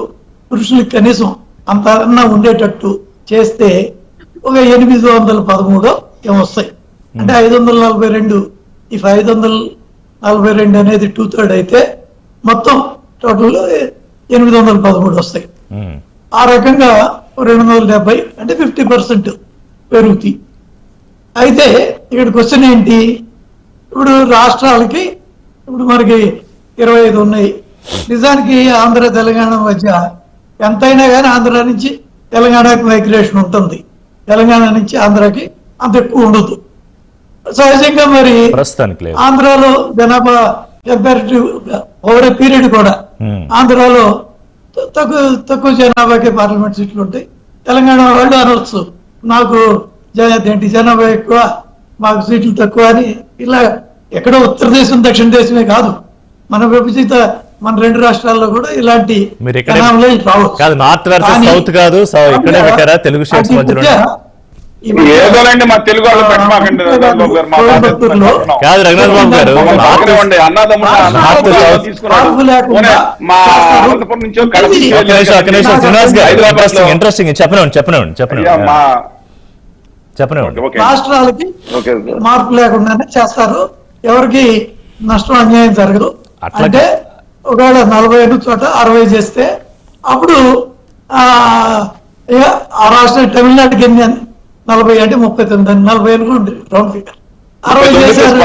పురుషులకు కనీసం అంతన్నా ఉండేటట్టు చేస్తే ఒక 813 ఏమొస్తాయి. అంటే 542. ఇఫ్ 542 అనేది 2/3 అయితే మొత్తం టోటల్ 813 వస్తాయి. ఆ రకంగా 270 అంటే 50% పెరుగుతాయి. అయితే ఇక్కడ క్వశ్చన్ ఏంటి, ఇప్పుడు రాష్ట్రాలకి ఇప్పుడు మనకి 25 ఉన్నాయి. నిజానికి ఆంధ్ర తెలంగాణ మధ్య ఎంతైనా కానీ ఆంధ్ర నుంచి తెలంగాణకి మైగ్రేషన్ ఉంటుంది, తెలంగాణ నుంచి ఆంధ్రాకి అంత ఎక్కువ ఉండదు. సహజంగా మరి ప్రస్తుతానికి లేదు. ఆంధ్రాలో జనాభా కంపారిటివ్ ఓవర్ ఏ పీరియడ్ కూడా ఆంధ్రాలో తక్కువ జనాభాకే పార్లమెంట్ సీట్లు ఉంటాయి. తెలంగాణ వాళ్ళు అనవచ్చు నాకు ఏంటి జనాభా ఎక్కువ మాకు సీట్లు తక్కువ అని. ఇలా ఎక్కడో ఉత్తర దేశం దక్షిణ దేశమే కాదు, మన విభజిత మన రెండు రాష్ట్రాల్లో కూడా ఇలాంటి మీరు ఇక్కడ జనాభాలు రావచ్చు. కాదు, నార్త్ వర్సెస్ సౌత్ కాదు, ఇక్కడే పెట్టారా తెలుగు స్టేట్స్ మధ్యలో? ఏదోనండి మా తెలుగు వాళ్ళు పెట్టమాకండి రఘునాథ్ బాబు గారు, మా కాదు రఘునాథ్ బాబు గారు, మా అనంతపురం నుంచో ఇంట్రెస్టింగ్ చెప్పనివ్వండి. రాష్ట్రాలకి మార్పు లేకుండానే చేస్తారు, ఎవరికి నష్టం అన్యాయం జరగదు. అంటే ఒకవేళ 45 చోట 60 చేస్తే అప్పుడు ఆ రాష్ట్రం తమిళనాడుకి ఎన్ని 40 అంటే 39 40 అనుకోండి రౌండ్ ఫిగర్. 60 చేశారు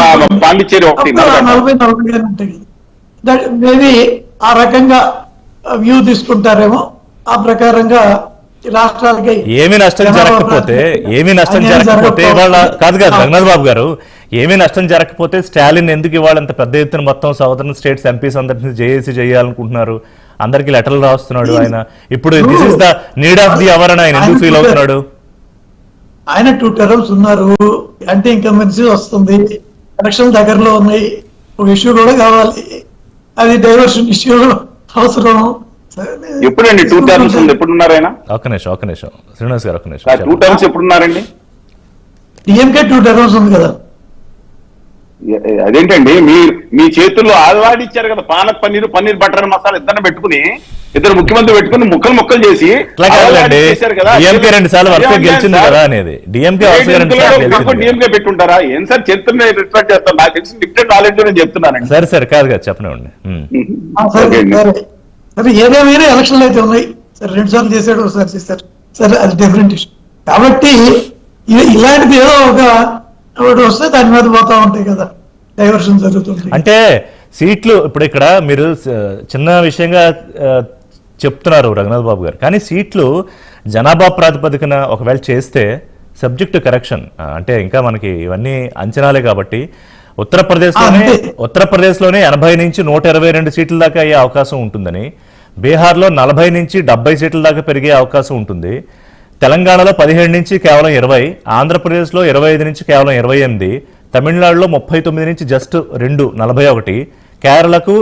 40 ఉంటాయి. దట్ మేబీ ఆ రకంగా వ్యూ తీసుకుంటారేమో. ఆ ప్రకారంగా రాష్ట్రాలకి ఏమీ నష్టం జరగకపోతే ఇవాళ కాదు రఘునాథ్ బాబు గారు, ఏమీ నష్టం జరగకపోతే స్టాలిన్ ఎందుకు ఇవాళ అంత పెద్ద ఎత్తున మొత్తం సౌదర్న్ స్టేట్స్ ఎంపీస్ అందరినీ జేఏసీ చేయాలనుకుంటున్నారు? అందరికి లెటర్లు రాస్తున్నాడు ఆయన. ఇప్పుడు this is the need of the hour అని ఆయన ఎందుకు ఫీల్ అవుతున్నాడు? ఆయన 2 టర్మ్స్ ఉన్నారు, యాంటీ ఇన్కంబెన్సీ వస్తుంది, ఎలక్షన్ దగ్గరలో ఉన్నాయి, ఒక ఇష్యూ కూడా కావాలి, అది డైవర్షన్ ఇష్యూ అవసరం. ఎప్పుడండి 2 టర్మ్స్ ఉంది? ఎప్పుడున్నారు ఆయన? ఒక నిమిషం శ్రీనివాస్ గారు, ఒక నిమిషం. 2 టర్మ్స్ ఎప్పుడున్నారండి? డిఎంకే 2 టర్మ్స్ ఉంది కదా. అదేంటండి మీ చేతుల్లో ఆల్వాడిచ్చారు కదా, పాలక్ పన్నీర్ బటర్ మసాలా ఇద్దరు పెట్టుకుని, ఇద్దరు ముఖ్యమంత్రి పెట్టుకుని ముక్కలు చేసి డిఎంకే 2 సార్లు వరుసగా గెలిచింది కదా అనేది. డిఎంకే పెట్టుంటారా? ఏం సార్ చరిత్రని రిఫ్లెక్ట్ చేస్తాను, నాకు తెలిసి లిమిటెడ్ నాలెడ్జ్ నేను చెప్తున్నాను. సరే కాదు చెప్పనివ్వండి. సరే ఏదేమైనా ఎలక్షన్లు అయితే ఉన్నాయి సరే, 2 సార్లు చేశాడు, ఒకసారి చేశారు సరే, అది డిఫరెంట్ ఇష్యూ. కాబట్టి ఇలాంటిది ఏదో ఒకటి వస్తే దాని మీద పోతా ఉంటాయి కదా, డైవర్షన్ జరుగుతుంది. అంటే సీట్లు ఇప్పుడు ఇక్కడ మీరు చిన్న విషయంగా చెప్తున్నారు రఘునాథ్ బాబు గారు, కానీ సీట్లు జనాభా ప్రాతిపదికన ఒకవేళ చేస్తే సబ్జెక్ట్ కరెక్షన్ అంటే ఇంకా మనకి ఇవన్నీ అంచనాలే కాబట్టి ఉత్తరప్రదేశ్లోనే 80 నుంచి 122 సీట్ల దాకా అయ్యే అవకాశం ఉంటుందని, బీహార్లో 40 నుంచి 70 సీట్ల దాకా పెరిగే అవకాశం ఉంటుంది, తెలంగాణలో 17 నుంచి కేవలం 20, ఆంధ్రప్రదేశ్లో 25 నుంచి కేవలం 28, తమిళనాడులో 39 నుంచి జస్ట్ 2 41, కేరళకు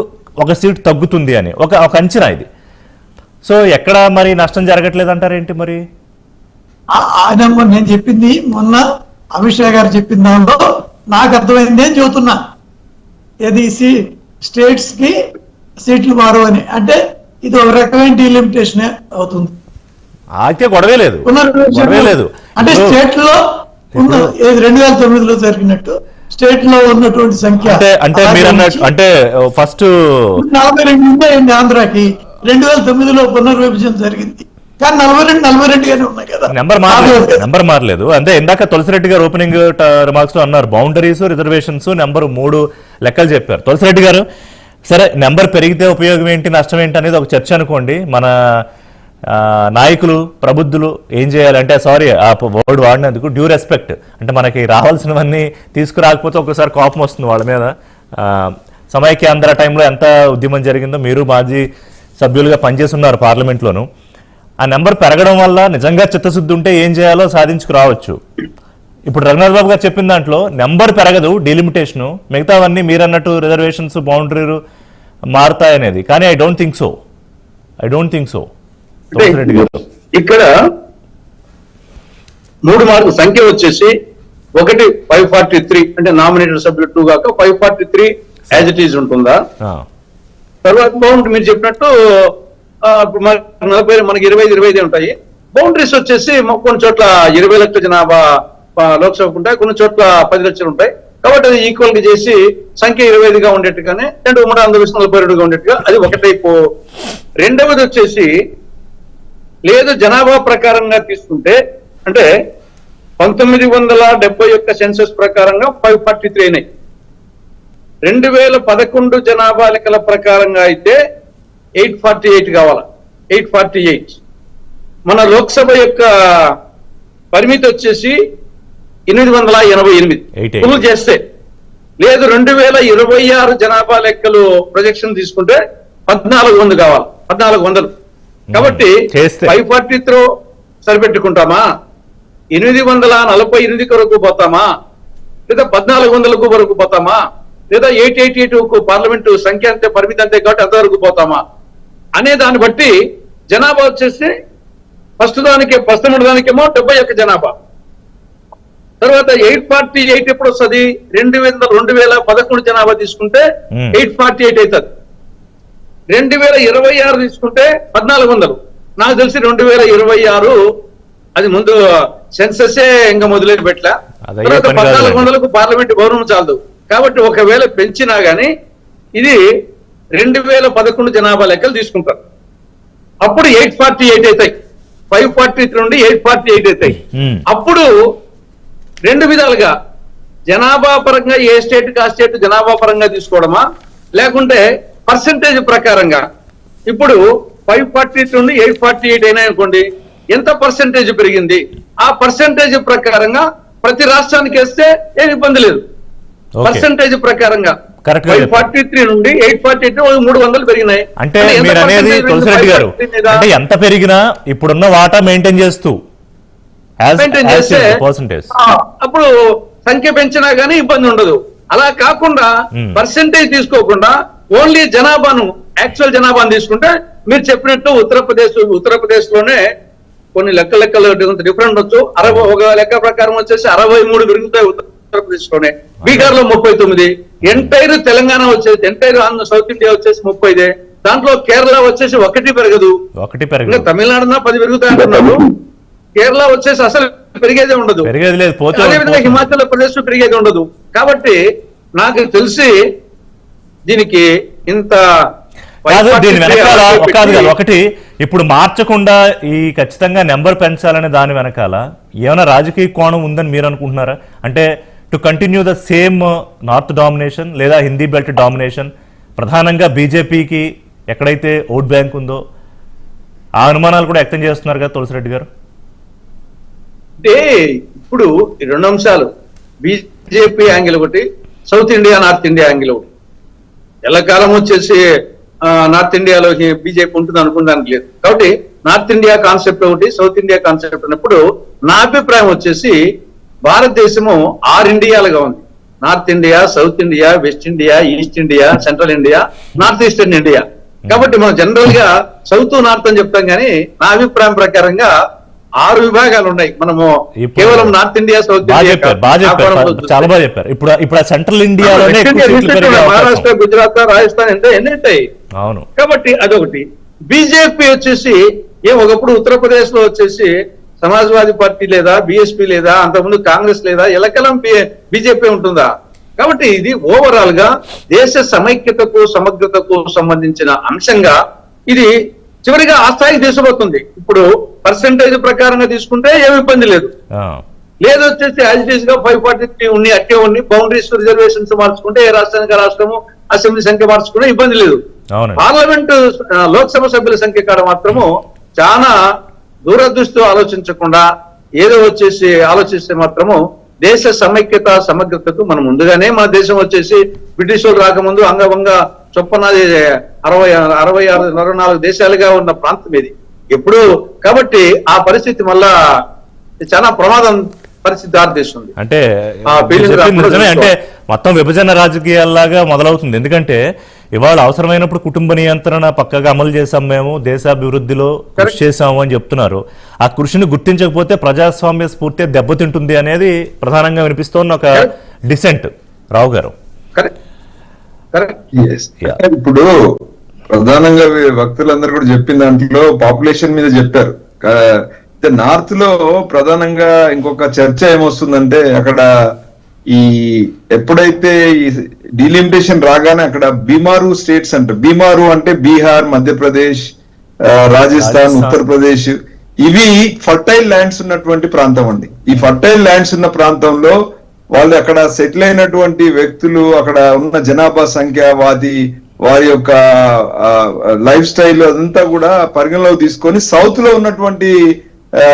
1 సీట్ తగ్గుతుంది అని ఒక అంచనా ఇది. సో ఎక్కడ మరి నష్టం జరగట్లేదు అంటారేంటి మరి? ఆయన నేను చెప్పింది మొన్న అమిత్ షా గారు చెప్పిన దానిలో నాకు అర్థమైంది అని చెబుతున్నా. ఏది స్టేట్స్ కి సీట్లు మారవని అంటే ఇది ఒక రకమైన డీలిమిటేషన్ అవుతుంది. అయితే గొడవే లేదు అంటే స్టేట్ లో ఉన్న 2009లో జరిగినట్టు స్టేట్ లో ఉన్నటువంటి సంఖ్య అంటే మీరు అన్నట్టు అంటే ఫస్ట్ 42 ఉందండి ఆంధ్రాకి. 2009లో పునర్విభజన జరిగింది కానీ 42 గానే ఉన్నాయి కదా, నెంబర్ మారలేదు. అంటే ఇందాక తులసిరెడ్డి గారు ఓపెనింగ్ రిమార్క్స్ లో అన్నారు బౌండరీస్ రిజర్వేషన్స్ నెంబర్ 3 లెక్కలు చెప్పారు తులసిరెడ్డి గారు. సరే నెంబర్ పెరిగితే ఉపయోగం ఏంటి నష్టం ఏంటి అనేది ఒక చర్చ అనుకోండి. మన నాయకులు ప్రబుద్ధులు ఏం చేయాలంటే సారీ ఆ వర్డ్ వాడినందుకు డ్యూ రెస్పెక్ట్, అంటే మనకి రావాల్సినవన్నీ తీసుకురాకపోతే ఒకసారి కోపం వస్తుంది వాళ్ళ మీద. సమైక్యాంధ్ర టైంలో ఎంత ఉద్యమం జరిగిందో మీరు మాజీ సభ్యులుగా పనిచేస్తున్నారు పార్లమెంట్లోను. ఆ నెంబర్ పెరగడం వల్ల నిజంగా చిత్తశుద్ధి ఉంటే ఏం చేయాలో సాధించుకురావచ్చు. ఇప్పుడు రఘునాథ్ బాబు గారు చెప్పిన దాంట్లో నెంబర్ పెరగదు, డీలిమిటేషను, మిగతావన్నీ మీరు అన్నట్టు రిజర్వేషన్స్ బౌండరీలు మారుతాయనేది. కానీ ఐ డోంట్ థింక్ సో ఇక్కడ 3 మార్కు సంఖ్య వచ్చేసి 1 543 అంటే నామినేటెడ్ సభ్యులు 2 కాక 543 యాజ్ ఇట్ ఈజ్ ఉంటుందా? తర్వాత బౌండరీ మీరు చెప్పినట్టు మనకి 25 ఉంటాయి. బౌండరీస్ వచ్చేసి కొన్ని చోట్ల 20 లక్షల జనాభా లోక్సభకు ఉంటాయి, కొన్ని చోట్ల 10 లక్షలు ఉంటాయి. కాబట్టి అది ఈక్వల్ గా చేసి సంఖ్య 25గా ఉండేట్టుగానే 2 ఉమ్మడి ఆంధ్రప్రదేశ్ 42గా ఉండేట్టుగా అది ఒక టైపు. రెండవది వచ్చేసి లేదు జనాభా ప్రకారంగా తీసుకుంటే అంటే 1971 సెన్సస్ ప్రకారంగా 543 అయినాయి. 2011 జనాభా లెక్కల ప్రకారంగా అయితే 848 కావాలా, 848. మన లోక్సభ యొక్క పరిమితి వచ్చేసి 888 పుల్ చేస్తే, లేదు 2026 జనాభా లెక్కలు ప్రొజెక్షన్ తీసుకుంటే 1400 కావాలి, 1400. కాబట్టి 543 సరిపెట్టుకుంటామా, 848 వరకు పోతామా, లేదా 1400 వరకు పోతామా, లేదా 888 పార్లమెంటు సంఖ్య అంతే, పరిమితి అంతే కాబట్టి అంతవరకు పోతామా అనే దాన్ని బట్టి జనాభా వచ్చేసి ఫస్ట్ దానికేమో 71 జనాభా. తర్వాత 848 ఎప్పుడు వస్తుంది, 2011 జనాభా తీసుకుంటే 848 అవుతుంది. 2026 తీసుకుంటే 1400. నాకు తెలిసి 2026 అది ముందు సెన్ససే ఇంకా మొదలైన పెట్టలే. తర్వాత 1400కు పార్లమెంట్ భవనం చాలదు. కాబట్టి ఒకవేళ పెంచినా గానీ ఇది 2011 జనాభా లెక్కలు తీసుకుంటారు. అప్పుడు 848 అవుతాయి. 543 నుండి 848 అవుతాయి. అప్పుడు రెండు విధాలుగా జనాభా పరంగా ఏ స్టేట్ కా స్టేట్ జనాభా పరంగా తీసుకోవడమా, లేకుంటే పర్సెంటేజ్ ప్రకారంగా. ఇప్పుడు 543 నుండి 848 అయినా అనుకోండి, ఎంత పర్సెంటేజ్ పెరిగింది, ఆ పర్సెంటేజ్ ప్రకారంగా ప్రతి రాష్ట్రానికి వేస్తే ఏమి ఇబ్బంది లేదు. పర్సెంటేజ్ ప్రకారంగా 543 నుండి 848 300 పెరిగినాయి. అంటే మీరు అనేది తులసిరెడ్డి గారు, అంటే ఎంత పెరిగినా ఇప్పుడున్న వాటా మెయింటైన్ చేస్తూ అప్పుడు సంఖ్య పెంచినా గానీ ఇబ్బంది ఉండదు. అలా కాకుండా పర్సెంటేజ్ తీసుకోకుండా ఓన్లీ జనాభాను, యాక్చువల్ జనాభాను తీసుకుంటే మీరు చెప్పినట్టు ఉత్తరప్రదేశ్ లోనే కొన్ని లెక్కలు డిఫరెంట్ వచ్చు. ఒక లెక్క ప్రకారం వచ్చేసి 63 పెరుగుతాయి ఉత్తరప్రదేశ్ లోనే, బీహార్ లో 39, ఎంటైర్ తెలంగాణ వచ్చేసి, ఎంటైర్ సౌత్ ఇండియా వచ్చేసి 30, దాంట్లో కేరళ వచ్చేసి 1 పెరగదు. తమిళనాడున 10 పెరుగుతాయి అంటున్నారు, కేరళ వచ్చేసి అసలు పెరిగేదే ఉండదు, అదేవిధంగా హిమాచల్ ప్రదేశ్ పెరిగేది ఉండదు. కాబట్టి నాకు తెలిసి దీనికి ఇంత ఒకటి ఇప్పుడు మార్చకుండా ఈ ఖచ్చితంగా నెంబర్ పెంచాలనే దాని వెనకాల ఏమైనా రాజకీయ కోణం ఉందని మీరు అనుకుంటున్నారా? అంటే to continue the same north domination లేదా హిందీ బెల్ట్ డామినేషన్, ప్రధానంగా బీజేపీకి ఎక్కడైతే ఓట్ బ్యాంక్ ఉందో ఆ అనుమానాలు కూడా వ్యక్తం చేస్తున్నారు కదా తులసిరెడ్డి గారు. అంటే ఇప్పుడు ఈ రెండు అంశాలు, బీజేపీ యాంగిల్ ఒకటి, south India north India angle ఒకటి. ఎల్లకాలం వచ్చేసి నార్త్ ఇండియాలో బీజేపీ ఉంటుంది అనుకోవడానికి లేదు. కాబట్టి నార్త్ ఇండియా కాన్సెప్ట్ ఒకటి, సౌత్ ఇండియా కాన్సెప్ట్ ఉన్నప్పుడు నా అభిప్రాయం వచ్చేసి భారతదేశము 6 ఇండియాలుగా ఉంది. North India, south India, west India, east India, central India, north eastern India. కాబట్టి మనం జనరల్ గా సౌత్ నార్త్ అని చెప్తాం, కానీ నా అభిప్రాయం ప్రకారంగా 6 విభాగాలు ఉన్నాయి. మనము కేవలం నార్త్ ఇండియా, సౌత్ ఇండియా చాలా బాగా చెప్పారు. ఇప్పుడు సెంట్రల్ ఇండియా, మహారాష్ట్ర, గుజరాత్, రాజస్థాన్ ఎన్ని ఉంటాయి. అవును. కాబట్టి అదొకటి. బీజేపీ వచ్చేసి ఒకప్పుడు ఉత్తరప్రదేశ్ లో వచ్చేసి సమాజ్వాదీ పార్టీ లేదా, బీఎస్పీ లేదా, అంతకుముందు కాంగ్రెస్ లేదా, ఎలకలం బీజేపీ ఉంటుందా? కాబట్టి ఇది ఓవరాల్ గా దేశ సమైక్యతకు, సమగ్రతకు సంబంధించిన అంశంగా ఇది చివరిగా ఆ స్థాయికి తీసుకుపోతుంది. ఇప్పుడు పర్సెంటేజ్ ప్రకారంగా తీసుకుంటే ఏమి ఇబ్బంది లేదు. లేదు వచ్చేసి యాజ్ ఇట్ ఈస్ గా 543 ఉన్ని, అట్టే ఉన్ని, బౌండరీస్ రిజర్వేషన్స్ మార్చుకుంటే ఏ రాష్ట్రానికి రాష్ట్రము అసెంబ్లీ సంఖ్య మార్చుకునే ఇబ్బంది లేదు. పార్లమెంటు లోక్సభ సభ్యుల సంఖ్య కాడ మాత్రము చాలా దూరదృష్టితో ఆలోచించకుండా ఏదో వచ్చేసి ఆలోచిస్తే మాత్రము దేశ సమైక్యత, సమగ్రతకు మనం ముందుగానే, మన దేశం వచ్చేసి బ్రిటిష్ వాళ్ళు రాకముందు అంగవంగ చొప్పునది 64 దేశాలుగా ఉన్న ప్రాంతం ఇది ఎప్పుడు. కాబట్టి ఆ పరిస్థితి మళ్ళా చాలా ప్రమాదం పరిస్థితి దారితీస్తుంది. అంటే అంటే మొత్తం విభజన రాజకీయాల్లాగా మొదలవుతుంది. ఎందుకంటే ఇవాళ అవసరమైనప్పుడు కుటుంబ నియంత్రణ పక్కగా అమలు చేశాం, మేము దేశాభివృద్ధిలో కృషి చేశాము అని చెప్తున్నారు. ఆ కృషిని గుర్తించకపోతే ప్రజాస్వామ్య స్ఫూర్తి దెబ్బతింటుంది అనేది ప్రధానంగా వినిపిస్తోన్న ఒక డిసెంట్. రావు గారు, ఇప్పుడు ప్రధానంగా భక్తులందరూ కూడా చెప్పిన దాంట్లో పాపులేషన్ మీద చెప్పారు. నార్త్ లో ప్రధానంగా ఇంకొక చర్చ ఏమొస్తుందంటే, అక్కడ ఈ ఎప్పుడైతే ఈ డిలిమిటేషన్ రాగానే అక్కడ బీమారు స్టేట్స్ అంటారు. బీమారు అంటే బీహార్, మధ్యప్రదేశ్, రాజస్థాన్, ఉత్తరప్రదేశ్, ఇవి ఫర్టైల్ ల్యాండ్స్ ఉన్నటువంటి ప్రాంతం అండి. ఈ ఫర్టైల్ ల్యాండ్స్ ఉన్న ప్రాంతంలో వాళ్ళు అక్కడ సెటిల్ అయినటువంటి వ్యక్తులు, అక్కడ ఉన్న జనాభా సంఖ్య, వారి యొక్క లైఫ్ స్టైల్ అదంతా కూడా పరిగణలోకి తీసుకొని సౌత్ లో ఉన్నటువంటి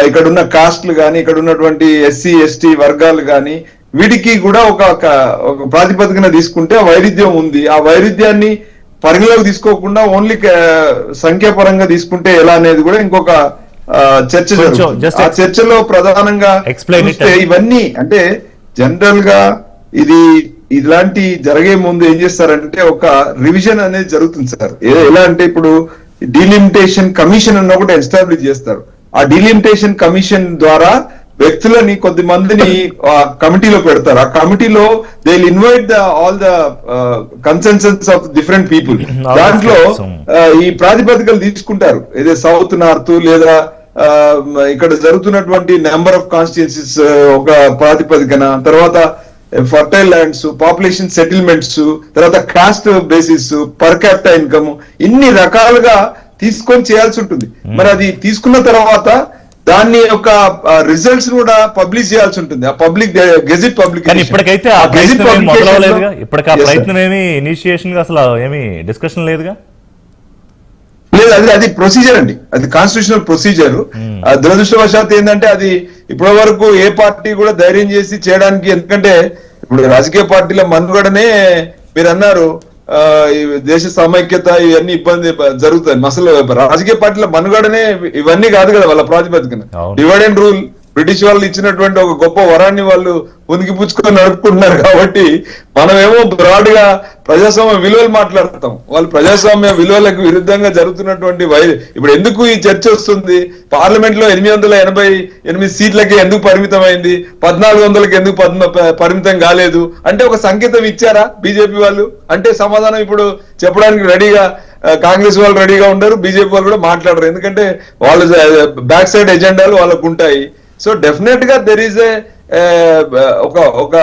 ఇక్కడ ఉన్న కాస్ట్లు కానీ ఇక్కడ ఉన్నటువంటి ఎస్సీ ఎస్టీ వర్గాలు కానీ వీటికి కూడా ఒక ప్రాతిపదికన తీసుకుంటే వైరుధ్యం ఉంది. ఆ వైరుధ్యాన్ని పరిగణలోకి తీసుకోకుండా ఓన్లీ సంఖ్యాపరంగా తీసుకుంటే ఎలా అనేది కూడా ఇంకొక చర్చ జరుగుతుంది. ఆ చర్చలో ప్రధానంగా ఇవన్నీ అంటే జనరల్ గా ఇలాంటి జరిగే ముందు ఏం చేస్తారంటే ఒక రివిజన్ అనేది జరుగుతుంది సార్. ఎలా అంటే ఇప్పుడు డీలిమిటేషన్ కమిషన్ అన్న ఒకటి ఎస్టాబ్లిష్ చేస్తారు. ఆ డీలిమిటేషన్ కమిషన్ ద్వారా వ్యక్తులని కొద్ది మందిని కమిటీలో పెడతారు. ఆ కమిటీలో they will invite all the consensus of different people. దాంట్లో ఈ ప్రాతిపదికలు తీసుకుంటారు. ఏదో సౌత్ నార్త్ లేదా ఇక్కడ జరుగుతున్నటువంటి నెంబర్ ఆఫ్ కాన్స్టిట్యున్సీస్ ఒక ప్రాతిపదికన, తర్వాత ఫర్టైల్ ల్యాండ్స్, పాపులేషన్ సెటిల్మెంట్స్, తర్వాత cost basis, per capital income, ఇన్ని రకాలుగా తీసుకొని చేయాల్సి ఉంటుంది. మరి అది తీసుకున్న తర్వాత దాన్ని యొక్క రిజల్ట్స్ కూడా పబ్లిష్ చేయాల్సి ఉంటుంది. ఆ పబ్లిక్ గెజిట్ పబ్లికేషన్. ఇప్పటికైతే ఆ ప్రయత్నం మొదలవలేదుగా, ఇప్పటికి ఆ ప్రయత్నం ఏమి ఇనిషియేషన్ అసలు ఏమి డిస్కషన్ లేదుగా. లేదు, అది ప్రొసీజర్ అండి, అది కాన్స్టిట్యూషనల్ ప్రొసీజర్. దురదృష్టవశాత్తు ఏంటంటే అది ఇప్పటి వరకు ఏ పార్టీ కూడా ధైర్యం చేసి చేయడానికి, ఎందుకంటే ఇప్పుడు రాజకీయ పార్టీల మనుగడనే మీరు అన్నారు దేశ సమైక్యత ఇవన్నీ ఇబ్బంది జరుగుతాయి. అసలు రాజకీయ పార్టీల మనుగడనే ఇవన్నీ కాదు కదా వాళ్ళ ప్రాతిపదికన. డివైడ్ అండ్ రూల్ బ్రిటిష్ వాళ్ళు ఇచ్చినటువంటి ఒక గొప్ప వరాన్ని వాళ్ళు ఉనికి పుచ్చుకొని నడుపుకుంటున్నారు. కాబట్టి మనమేమో బ్రాడ్ గా ప్రజాస్వామ్య విలువలు మాట్లాడతాం, వాళ్ళు ప్రజాస్వామ్య విలువలకు విరుద్ధంగా జరుగుతున్నటువంటి ఇప్పుడు ఎందుకు ఈ చర్చ వస్తుంది? పార్లమెంట్ లో 888 సీట్లకి ఎందుకు పరిమితమైంది, 1400కి ఎందుకు పరిమితం కాలేదు అంటే ఒక సంకేతం ఇచ్చారా బీజేపీ వాళ్ళు? అంటే సమాధానం ఇప్పుడు చెప్పడానికి రెడీగా కాంగ్రెస్ వాళ్ళు రెడీగా ఉండరు, బీజేపీ వాళ్ళు కూడా మాట్లాడరు. ఎందుకంటే వాళ్ళ బ్యాక్ సైడ్ ఎజెండాలు వాళ్ళకు ఉంటాయి. సో డెఫినెట్ గా దెర్ ఈజ్ ఒక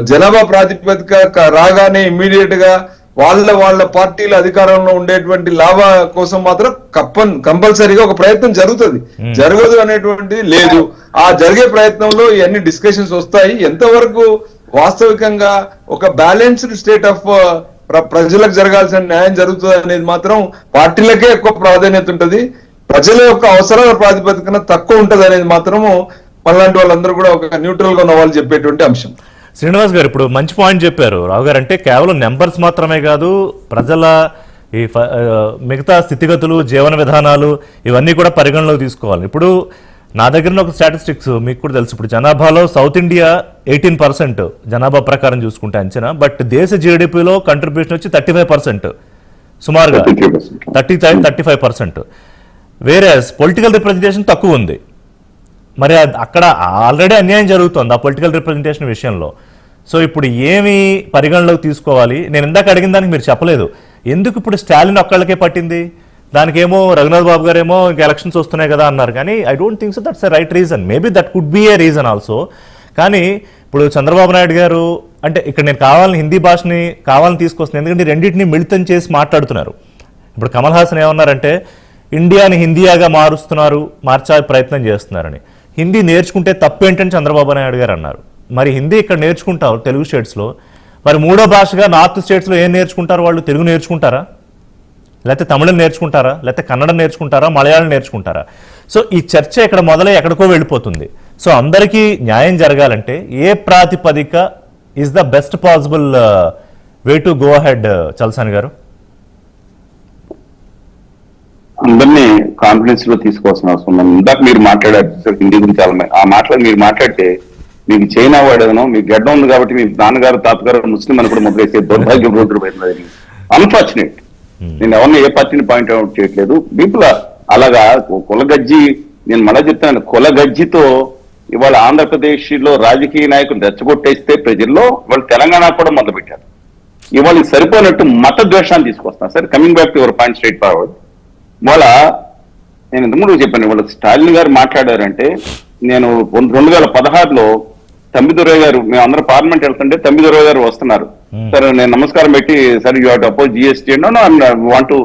జనాభా ప్రాతిపదిక రాగానే ఇమ్మీడియట్ గా వాళ్ళ పార్టీల అధికారంలో ఉండేటువంటి లాభ కోసం మాత్రం కంపల్సరీగా ఒక ప్రయత్నం జరుగుతుంది. జరగదు అనేటువంటిది లేదు. ఆ జరిగే ప్రయత్నంలో ఇవన్నీ డిస్కషన్స్ వస్తాయి. ఎంతవరకు వాస్తవికంగా ఒక బ్యాలెన్స్డ్ స్టేట్ ఆఫ్ ప్రజలకు జరగాల్సిన న్యాయం జరుగుతుంది అనేది మాత్రం పార్టీలకే ఎక్కువ ప్రాధాన్యత ఉంటుంది. ప్రజల యొక్క అవసరాల ప్రాతిపదికన తక్కువ ఉంటది అనేది మాత్రము మనలాంటి వాళ్ళందరూ కూడా ఒక న్యూట్రల్ గా ఉన్న వాళ్ళు చెప్పేటువంటి అంశం. శ్రీనివాస్ గారు ఇప్పుడు మంచి పాయింట్ చెప్పారు రావు గారు. అంటే కేవలం నెంబర్స్ మాత్రమే కాదు, ప్రజల ఈ మిగతా స్థితిగతులు, జీవన విధానాలు ఇవన్నీ కూడా పరిగణలోకి తీసుకోవాలి. ఇప్పుడు నా దగ్గర ఒక స్టాటిస్టిక్స్ మీకు కూడా తెలుసు. ఇప్పుడు జనాభాలో సౌత్ ఇండియా 18% జనాభా ప్రకారం చూసుకుంటే అంచనా, బట్ దేశ జీడిపిలో కంట్రిబ్యూషన్ వచ్చి 35%, సుమారుగా 35%. వేరే పొలిటికల్ రిప్రజెంటేషన్ తక్కువ ఉంది. మరి అక్కడ ఆల్రెడీ అన్యాయం జరుగుతుంది ఆ పొలిటికల్ రిప్రజెంటేషన్ విషయంలో. సో ఇప్పుడు ఏమి పరిగణలోకి తీసుకోవాలి? నేను ఇందాక అడిగిన దానికి మీరు చెప్పలేదు. ఎందుకు ఇప్పుడు స్టాలిన్ ఒక్కళ్ళకే పట్టింది? దానికేమో రఘునాథ్ బాబు గారు ఏమో ఇంకా ఎలక్షన్స్ వస్తున్నాయి కదా అన్నారు. కానీ I don't think so that's a right reason. Maybe that could be A reason also. కానీ ఇప్పుడు చంద్రబాబు నాయుడు గారు అంటే ఇక్కడ నేను కావాలని హిందీ భాషని కావాలని తీసుకొస్తున్నాను, ఎందుకంటే రెండింటిని మిళితం చేసి మాట్లాడుతున్నారు. ఇప్పుడు కమల్ హాసన్ ఏమన్నారంటే ఇండియాని హిందీయాగా మార్చే ప్రయత్నం చేస్తున్నారని. హిందీ నేర్చుకుంటే తప్పేంటని చంద్రబాబు నాయుడు గారు అన్నారు. మరి హిందీ ఇక్కడ నేర్చుకుంటారు తెలుగు స్టేట్స్లో, మరి మూడో భాషగా నార్త్ స్టేట్స్లో ఏం నేర్చుకుంటారు వాళ్ళు? తెలుగు నేర్చుకుంటారా, లేకపోతే తమిళం నేర్చుకుంటారా, లేకపోతే కన్నడం నేర్చుకుంటారా, మలయాళం నేర్చుకుంటారా? సో ఈ చర్చ ఇక్కడ మొదలై ఎక్కడికో వెళ్ళిపోతుంది. సో అందరికీ న్యాయం జరగాలంటే ఏ ప్రాతిపదిక is the best possible way to go ahead Chalasani గారు? అందరినీ కాన్ఫిడెన్స్ లో తీసుకోవాల్సిన అవసరం ఉంది. ఇందాక మీరు మాట్లాడారు హిందీ గురించి, ఆ మాటలు మీరు మాట్లాడితే మీకు చైనా వాడేదనో మీకు గడ్డ ఉంది కాబట్టి మీ నాన్నగారు తాతగారు ముస్లిం అని కూడా మొదలైతే దౌర్భాగ్యం రోజులు పోయింది. అన్ఫార్చునేట్. నేను ఎవరిని ఏ పార్టీని పాయింట్ అవుట్ చేయట్లేదు. పీపుల్ అలాగా కులగజ్జి, నేను మళ్ళా చెప్తాను, కులగజ్జితో ఇవాళ ఆంధ్రప్రదేశ్ లో రాజకీయ నాయకులు రెచ్చగొట్టేస్తే ప్రజల్లో వాళ్ళు తెలంగాణ కూడా మొదలుపెట్టారు. ఇవాళ సరిపోయినట్టు మత ద్వేషాన్ని తీసుకొస్తాను. సరే, coming back to your point straight forward. వాళ్ళ నేను ఇంతకుముందు చెప్పాను, వాళ్ళ స్టాలిన్ గారు మాట్లాడారంటే, నేను 2016లో తమ్మిదురయ్య గారు, మేము అందరూ పార్లమెంట్ వెళ్తుంటే తమ్మిదురయ్య గారు వస్తున్నారు. సరే నేను నమస్కారం పెట్టి, సరే you have to oppose GST and want to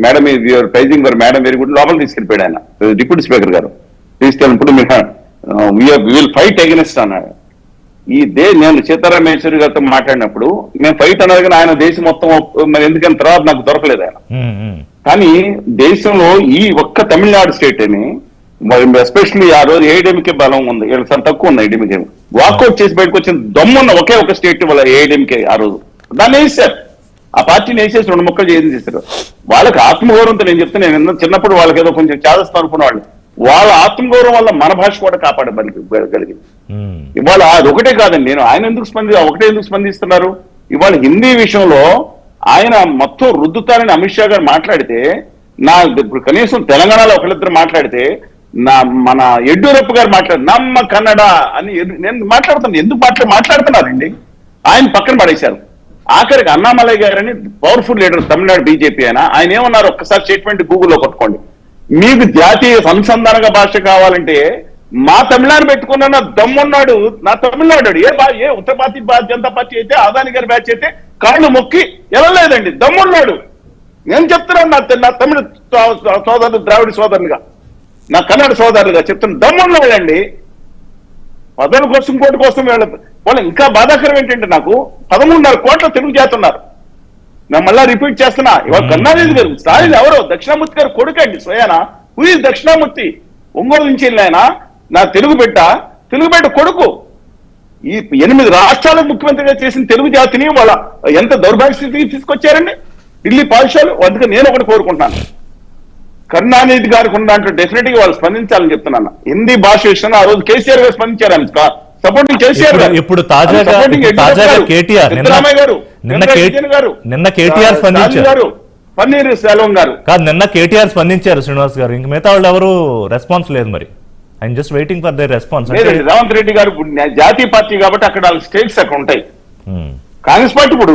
madam your praising for madam very good, లోపల తీసుకెళ్ళిపోయాడు ఆయన డిప్యూటీ స్పీకర్ గారు. తీసుకెళ్ళినప్పుడు విల్ ఫైట్ అగెన్స్ట్ అన్నాడు. నేను సీతారామేశ్వరి గారితో మాట్లాడినప్పుడు మేము ఫైట్ అన్నది కానీ ఆయన దేశం మొత్తం మరి ఎందుకని తర్వాత నాకు దొరకలేదు ఆయన. కానీ దేశంలో ఈ ఒక్క తమిళనాడు స్టేట్ అని ఎస్పెషల్లీ ఆ రోజు ఏఐడిఎంకే బలం ఉంది, వీళ్ళకి చాలా తక్కువ ఉంది. ఏఐడిఎంకే వాకౌట్ చేసి బయటకు వచ్చిన దమ్మున్న ఒకే ఒక స్టేట్ వాళ్ళ ఏఐడిఎంకే ఆ రోజు. దాన్ని వేసారు, ఆ పార్టీని వేసేసి 2 ముక్కలు చేశారు. వాళ్ళకి ఆత్మగౌరవంతో నేను చెప్తే, నేను చిన్నప్పుడు వాళ్ళకి ఏదో కొంచెం చేదస్తాను అనుకున్న వాళ్ళు, వాళ్ళ ఆత్మగౌరవం వల్ల మన భాష కూడా కాపాడగలిగింది. ఇవాళ అది ఒకటే కాదండి, నేను ఆయన ఒకటే ఎందుకు స్పందిస్తున్నారు? ఇవాళ హిందీ విషయంలో ఆయన మొత్తం రుద్దుతారని అమిత్ షా గారు మాట్లాడితే, ఇప్పుడు కనీసం తెలంగాణలో ఒకళ్ళిద్దరు మాట్లాడితే, మన యడ్యూరప్ప గారు నమ్మ కన్నడ అని నేను మాట్లాడుతాను. ఎందుకు మాట్లాడుతున్నారండి? ఆయన పక్కన పడేశారు. ఆఖరికి అన్నామలై గారని పవర్ఫుల్ లీడర్ తమిళనాడు బీజేపీ ఆయన ఏమన్నారు? ఒక్కసారి స్టేట్మెంట్ గూగుల్లో కొట్టుకోండి. మీకు జాతీయ అనుసంధానక భాష కావాలంటే మా తమిళనాడు పెట్టుకున్న దమ్మున్నాడు, నా తమిళనాడు ఏ ఉత్తర జనతా పార్టీ అయితే, అదాని గారి బ్యాచ్ అయితే కాళ్ళు మొక్కి వెళ్ళలేదండి, దమ్మున్నాడు. నేను చెప్తున్నాను, నా తమిళ సోదరులు, ద్రావిడ సోదరులుగా, నా కన్నడ సోదరులుగా చెప్తున్న దమ్మున్నాడండి. పదవుల కోసం, కోటి కోసం వాళ్ళు ఇంకా బాధాకరం ఏంటంటే, నాకు 13.5 కోట్ల తెలుగు జాతి ఉన్నారు. నేను మళ్ళా రిపీట్ చేస్తున్నా, ఇవాళ కరుణానిధి గారు స్టాలిన్ ఎవరో దక్షిణామూర్తి గారు కొడుకండి స్వయాన. Who is Dakshinamurthy? ఒంగోలు నుంచి వెళ్ళిన నా తెలుగు బిడ్డ కొడుకు. ఈ 8 రాష్ట్రాలకు ముఖ్యమంత్రిగా చేసిన తెలుగు జాతిని వాళ్ళ ఎంత దౌర్భాగ్య స్థితికి తీసుకొచ్చారండి ఢిల్లీ పాఠశాలు. అందుకే నేను ఒకటి కోరుకుంటున్నాను, కరుణానిధి గారికి ఉన్న దాంట్లో డెఫినెట్ గా వాళ్ళు స్పందించాలని చెప్తున్నాను. హిందీ భాష విషయంలో ఆ రోజు కేసీఆర్ గారు స్పందించారు, ఆయన సపోర్టింగ్ కేసీఆర్ గారు. ఇప్పుడు తాజాగా కేటీఆర్ నిన్న కేటీఆర్ స్పందించారు, పన్నీర్ సెల్వం గారు కాదు, నిన్న కేటీఆర్ స్పందించారు శ్రీనివాస్ గారు. ఇంక మిగతా వాళ్ళు ఎవరు రెస్పాన్స్ లేదు. మరి I'm just waiting for their response. Revanth Reddy గారు జాతీయ పార్టీ కాబట్టి అక్కడ స్టేట్స్ అక్కడ ఉంటాయి. కాంగ్రెస్ పార్టీ ఇప్పుడు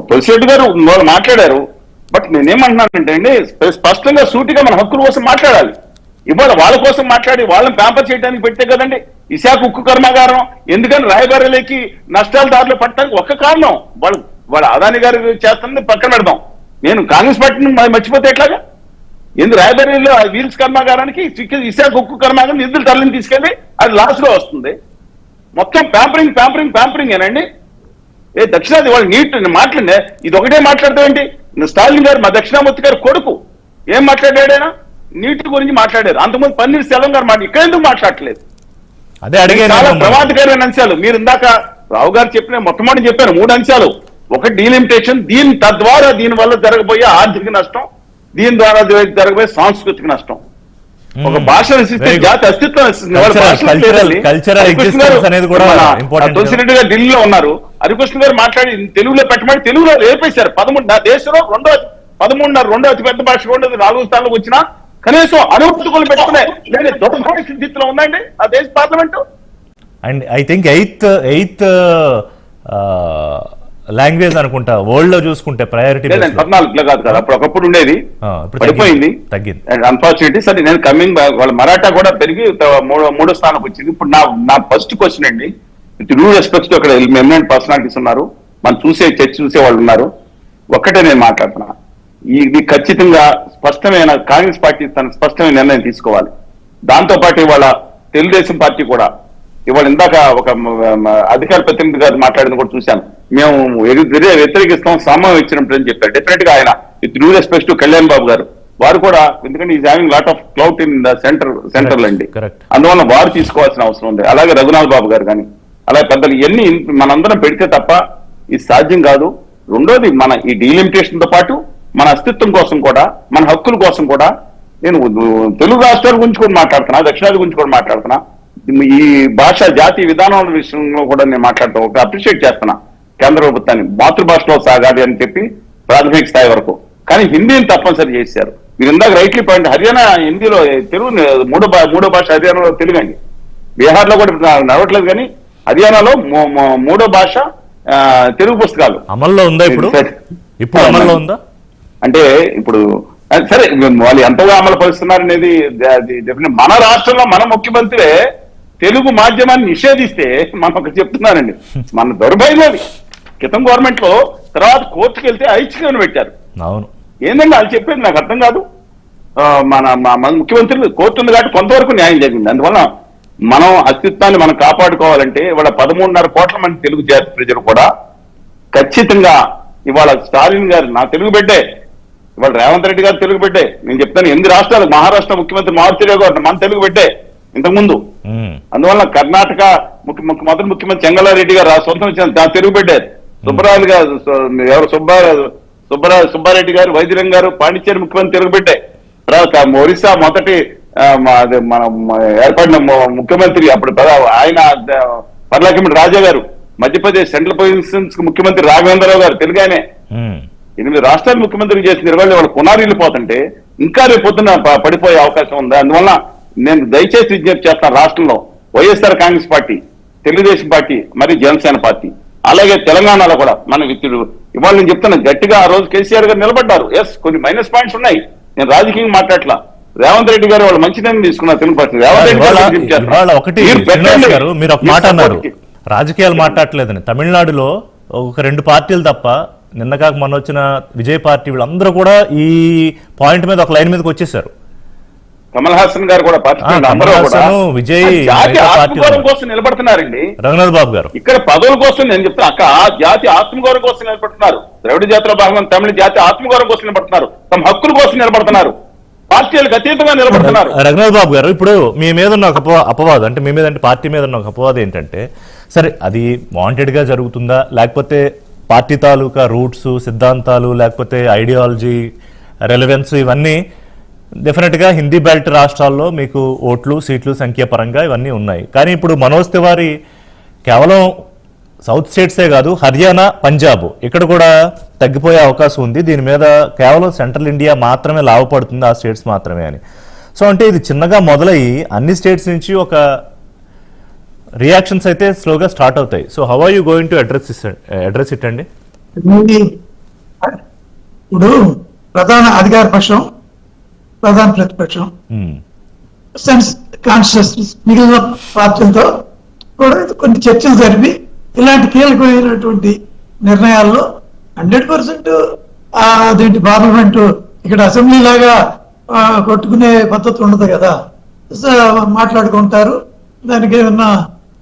తులసిరెడ్డి గారు మాట్లాడారు. బట్ నేనేమంటున్నానంటే అండి, స్పష్టంగా సూటిగా మన హక్కుల కోసం మాట్లాడాలి. ఇవాళ వాళ్ళ కోసం మాట్లాడి వాళ్ళని ప్యాంపర్ చేయడానికి పెడితే కదండి విశాఖ ఉక్కు కర్మాగారం. ఎందుకని రాయబరేలీకి నష్టాల దారిలో పట్టడానికి ఒక్క కారణం, వాళ్ళ అదాని గారు చేస్తానని పక్కన పెడదాం. నేను కాంగ్రెస్ పార్టీని మర్చిపోతే ఎట్లాగా? ఎందుకు రాయబరేలీలో వీల్స్ కర్మాగారానికి విశాఖ ఉక్కు కర్మాగారం నిధులు తరలిని తీసుకెళ్ళి అది లాస్ లో వస్తుంది. మొత్తం ప్యాంపరింగ్ ఏనండి. దక్షిణాది వాళ్ళు నీట్ మాట్లాడే ఇది ఒకటే మాట్లాడతామేంటి? స్టాలిన్ గారు మా దక్షిణామూర్తి గారు కొడుకు ఏం మాట్లాడాడైనా నీటి గురించి మాట్లాడారు. అంతకుముందు పన్నీర్ సెల్వం గారు ఇక్కడ ఎందుకు మాట్లాడలేదు? అదే అడిగాను. చాలా ప్రమాదకరమైన అంశాలు మీరు ఇందాక రావు గారు చెప్పిన మొట్టమొదటి చెప్పాను 3 అంశాలు. ఒకటి డీలిమిటేషన్, తద్వారా దీని వల్ల జరగబోయే ఆర్థిక నష్టం, దీని ద్వారా జరగబోయే సాంస్కృతిక నష్టం. ఒక భాష నశిస్తే జాతి అస్తిత్వం తులసిరెడ్డి గారు ఢిల్లీలో ఉన్నారు, హరికృష్ణ గారు మాట్లాడి తెలుగులో పెట్టమని తెలుగులో రేపేశారు. 13 దేశంలో 13.5 అతిపెద్ద భాష ఉండదు, 4వ స్థానంలోకి వచ్చినా కనీసం అనుమతులు పెట్టుకునే దౌర్భాగ్య స్థితిలో ఉందండి ఆ దేశ parliament. And I think eighth language అనుకుంటా వరల్డ్ లో చూసుకుంటే ప్రయారిటీ 14 కాదు కదా, అప్పుడు ఒకప్పుడు ఉండేది, పడిపోయింది, తగ్గింది. అన్ఫార్చునేట్లీ సరే నేను కమింగ్ వాళ్ళ మరాఠా కూడా పెరిగి 3వ స్థానంకి వచ్చింది. ఇప్పుడు నా ఫస్ట్ క్వశ్చన్ అండి, న్యూ రెస్పెక్ట్స్ అక్కడ ఎమినెంట్ పర్సనాలిటీస్ ఉన్నారు, మనం చర్చ చూసే వాళ్ళు ఉన్నారు. ఒక్కటే నేను మాట్లాడుతున్నా, ఇది ఖచ్చితంగా స్పష్టమైన కాంగ్రెస్ పార్టీ తన స్పష్టమైన నిర్ణయం తీసుకోవాలి. దాంతో పాటు ఇవాళ తెలుగుదేశం పార్టీ కూడా ఇవాళ ఇందాక ఒక అధికార ప్రతినిధి గారు మాట్లాడింది కూడా చూశాను. మేము వ్యతిరేకిస్తాం, సమయం ఇచ్చినప్పుడు అని చెప్పారు. డెఫినెట్ గా ఆయన with due respect to Kalyan Babu గారు వారు కూడా, ఎందుకంటే is having lot of clout in the centre అండి, అందువల్ల వారు తీసుకోవాల్సిన అవసరం ఉంది. అలాగే రఘునాథ్ బాబు గారు కానీ అలాగే పెద్దలు ఇవన్నీ మనందరం పెడితే తప్ప ఇది సాధ్యం కాదు. రెండోది మన ఈ డీలిమిటేషన్ తో పాటు మన అస్తిత్వం కోసం కూడా, మన హక్కుల కోసం కూడా నేను తెలుగు రాష్ట్రాల గురించి కూడా మాట్లాడుతున్నా, దక్షిణాది గురించి కూడా మాట్లాడుతున్నా. ఈ భాష జాతీయ విధానాల విషయంలో కూడా నేను మాట్లాడుతూ ఒక అప్రిషియేట్ చేస్తున్నా కేంద్ర ప్రభుత్వాన్ని. మాతృభాషలో సాగాలి అని చెప్పి ప్రాథమిక స్థాయి వరకు, కానీ హిందీని తప్పనిసరి చేశారు. మీరు ఇందాక రైట్లీ పాయింట్, హర్యానా హిందీలో తెలుగు మూడో భాష హర్యానాలో తెలుగు అండి. బీహార్ లో కూడా నడవట్లేదు, కానీ హర్యానాలో 3వ భాష తెలుగు పుస్తకాలు అమల్లో ఉందా ఇప్పుడు అమల్లో ఉందా అంటే ఇప్పుడు సరే వాళ్ళు ఎంతగా అమలు పరుస్తున్నారు అనేది మన రాష్ట్రంలో మన ముఖ్యమంత్రి తెలుగు మాధ్యమాన్ని నిషేధిస్తే మనం ఒకటి చెప్తున్నానండి, మన దౌర్భాగ్యం. క్రితం గవర్నమెంట్ లో తర్వాత కోర్టుకు వెళ్తే ఐచ్ఛికను పెట్టారు. అవును, ఏంటంటే వాళ్ళు చెప్పేది నాకు అర్థం కాదు. మన ముఖ్యమంత్రులు కోర్టు ఉంది కాబట్టి కొంతవరకు న్యాయం జరిగింది. అందువల్ల మనం అస్తిత్వాన్ని మనం కాపాడుకోవాలంటే ఇవాళ 13.5 కోట్ల మంది తెలుగు జాతి ప్రజలు కూడా ఖచ్చితంగా ఇవాళ స్టాలిన్ గారు నా తెలుగు బిడ్డే ఇవాళ రేవంత్ రెడ్డి గారు తెలుగు పెట్టే, నేను చెప్తాను 8 రాష్ట్రాలు, మహారాష్ట్ర ముఖ్యమంత్రి మారుతిరావు గారు మన తెలుగు పెట్టే ఇంతకుముందు. అందువల్ల కర్ణాటక మొదటి ముఖ్యమంత్రి చెంగళారెడ్డి గారు సొంతం తెలుగు పెట్టారు. సుబ్బరాజు గారు ఎవరు సుబ్బారెడ్డి గారు, వైద్యరంగ గారు పాండిచ్చేరి ముఖ్యమంత్రి తెలుగు పెట్టే. తర్వాత ఒరిస్సా మొదటి మన ఏర్పడిన ముఖ్యమంత్రి అప్పుడు ఆయన పర్లాకిమిడి రాజా గారు, మధ్యప్రదేశ్ సెంట్రల్ పొజిషన్స్ ముఖ్యమంత్రి రాఘవేంద్రరావు గారు తెలుగానే. 8 రాష్ట్రాలు ముఖ్యమంత్రి చేసిన నిర్వహణ వాళ్ళు పునారీల్లిపోతుంటే ఇంకా రేపు పొద్దున పడిపోయే అవకాశం ఉంది. అందువల్ల నేను దయచేసి విజ్ఞప్తి చేస్తాను, రాష్ట్రంలో వైఎస్ఆర్ కాంగ్రెస్ పార్టీ, తెలుగుదేశం పార్టీ, మరి జనసేన పార్టీ, అలాగే తెలంగాణలో కూడా మన విత్తుడు ఇవాళ నేను చెప్తాను గట్టిగా. ఆ రోజు కేసీఆర్ గారు నిలబడ్డారు. ఎస్, కొన్ని మైనస్ పాయింట్స్ ఉన్నాయి, నేను రాజకీయంగా మాట్లాడట్లా. రేవంత్ రెడ్డి గారు వాళ్ళు మంచి నిర్ణయం తీసుకున్నారు తెలుగు పార్టీ. ఒకటి గారు మీరు ఒక మాట అన్నారు, రాజకీయాలు మాట్లాడలేదని. తమిళనాడులో ఒక 2 పార్టీలు తప్ప నిన్న కాక మొన్న వచ్చిన విజయ్ పార్టీ వీళ్ళందరూ కూడా ఈ పాయింట్ మీద ఒక లైన్ మీదకి వచ్చేసారు. కమల్ హాసన్ గారు కూడా విజయ్ ఆత్మగౌరవం కోసం నిలబడుతున్నారండి. రఘునాథ్ బాబు గారు ఇక్కడ పదవుల కోసం నేను చెప్తున్నా, అక్క జాతి ఆత్మగౌరవం కోసం నిలబడుతున్నారు. ద్రవిడ జాతిలో భాగంగా తమిళ జాతి ఆత్మగౌరవం కోసం నిలబడుతున్నారు, తమ హక్కుల కోసం నిలబడుతున్నారు, పార్టీలకు అతీతంగా నిలబడుతున్నారు. రఘునాథ్ బాబు గారు ఇప్పుడు మీ మీద ఉన్న ఒక అపవాదం, అంటే మీ మీద అంటే పార్టీ మీద ఉన్న ఒక అపవాదం ఏంటంటే, సరే అది వాంటెడ్ గా జరుగుతుందా, లేకపోతే పార్టీ తాలూకా రూట్స్, సిద్ధాంతాలు, లేకపోతే ఐడియాలజీ, రెలవెన్స్, ఇవన్నీ డెఫినెట్గా హిందీ బెల్ట్ రాష్ట్రాల్లో మీకు ఓట్లు, సీట్లు సంఖ్యాపరంగా ఇవన్నీ ఉన్నాయి. కానీ ఇప్పుడు మనోజ్ తివారీ కేవలం సౌత్ స్టేట్సే కాదు, హర్యానా, పంజాబ్ ఇక్కడ కూడా తగ్గిపోయే అవకాశం ఉంది. దీని మీద కేవలం సెంట్రల్ ఇండియా మాత్రమే లాభపడుతుంది, ఆ స్టేట్స్ మాత్రమే అని. సో అంటే ఇది చిన్నగా మొదలయ్యి అన్ని స్టేట్స్ నుంచి ఒక రియాక్షన్స్ అయితే స్లోగా స్టార్ట్ అవుతాయి. So how are you going to address it అండి? ఇప్పుడు ప్రధాన అధికార పక్షం, ప్రధాన ప్రతిపక్షం, సెన్స్ కాన్షియస్నెస్ మిగిలిన పార్టీలతో కూడా కొన్ని చర్చలు జరిపి ఇలాంటి కీలకమైనటువంటి నిర్ణయాల్లో 100% అదేంటి పార్లమెంటు ఇక్కడ అసెంబ్లీ లాగా కొట్టుకునే పద్ధతి ఉండదు కదా. మాట్లాడుకుంటారు, దానికి ఏమన్నా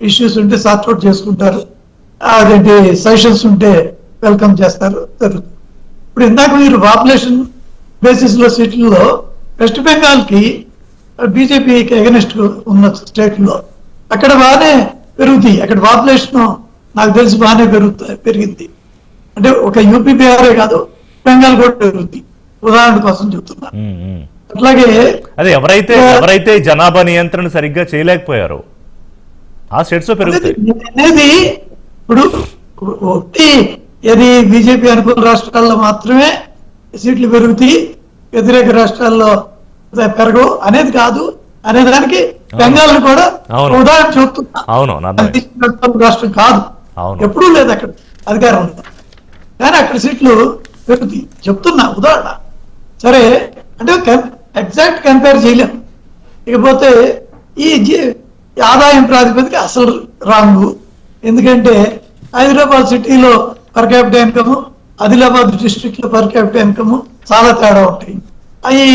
ఇష్యూస్ ఉంటే సార్ట్అవుట్ చేసుకుంటారు, అదేంటి సజెషన్స్ ఉంటే వెల్కమ్ చేస్తారు, జరుగుతుంది. ఇప్పుడు ఇందాక మీరు పాపులేషన్ బేసిస్ లో సీట్లలో వెస్ట్ బెంగాల్ కి బీజేపీకి ఎగనెస్ట్ ఉన్న స్టేట్ లో అక్కడ బాగానే పెరుగుతాయి. అక్కడ పాపులేషన్ నాకు తెలిసి బాగానే పెరిగింది. అంటే ఒక యూపీ బీహారే కాదు, బెంగాల్ కూడా పెరుగుతుంది. ఉదాహరణ కోసం చెప్తున్నా. అట్లాగే అదే ఎవరైతే జనాభా నియంత్రణ సరిగ్గా చేయలేకపోయారో ఆ స్టేట్స్ లో పెరుగుతాయి అనేది. ఇప్పుడు ఒకటి ఏది బీజేపీ అనుకూల రాష్ట్రాల్లో మాత్రమే సీట్లు పెరుగుతాయి, వ్యతిరేక రాష్ట్రాల్లో పెరగవు అనేది కాదు అనేదానికి బెంగాల్ కూడా ఉదాహరణ చెప్తున్నా. రాష్ట్రం కాదు, ఎప్పుడూ లేదు అక్కడ అధికారం ఉంది, కానీ అక్కడ సీట్లు పెరుగుతాయి చెప్తున్నా ఉదాహరణ. సరే అంటే ఎగ్జాక్ట్ కంపేర్ చేయలేం. ఇకపోతే ఈ ఆదాయం ప్రాతిపదిక అసలు రాంగు. ఎందుకంటే హైదరాబాద్ సిటీలో per capital income, Adilabad district లో పర్ క్యాపిటల్ ఇన్కమ్ చాలా తేడా ఉంటాయి. అవి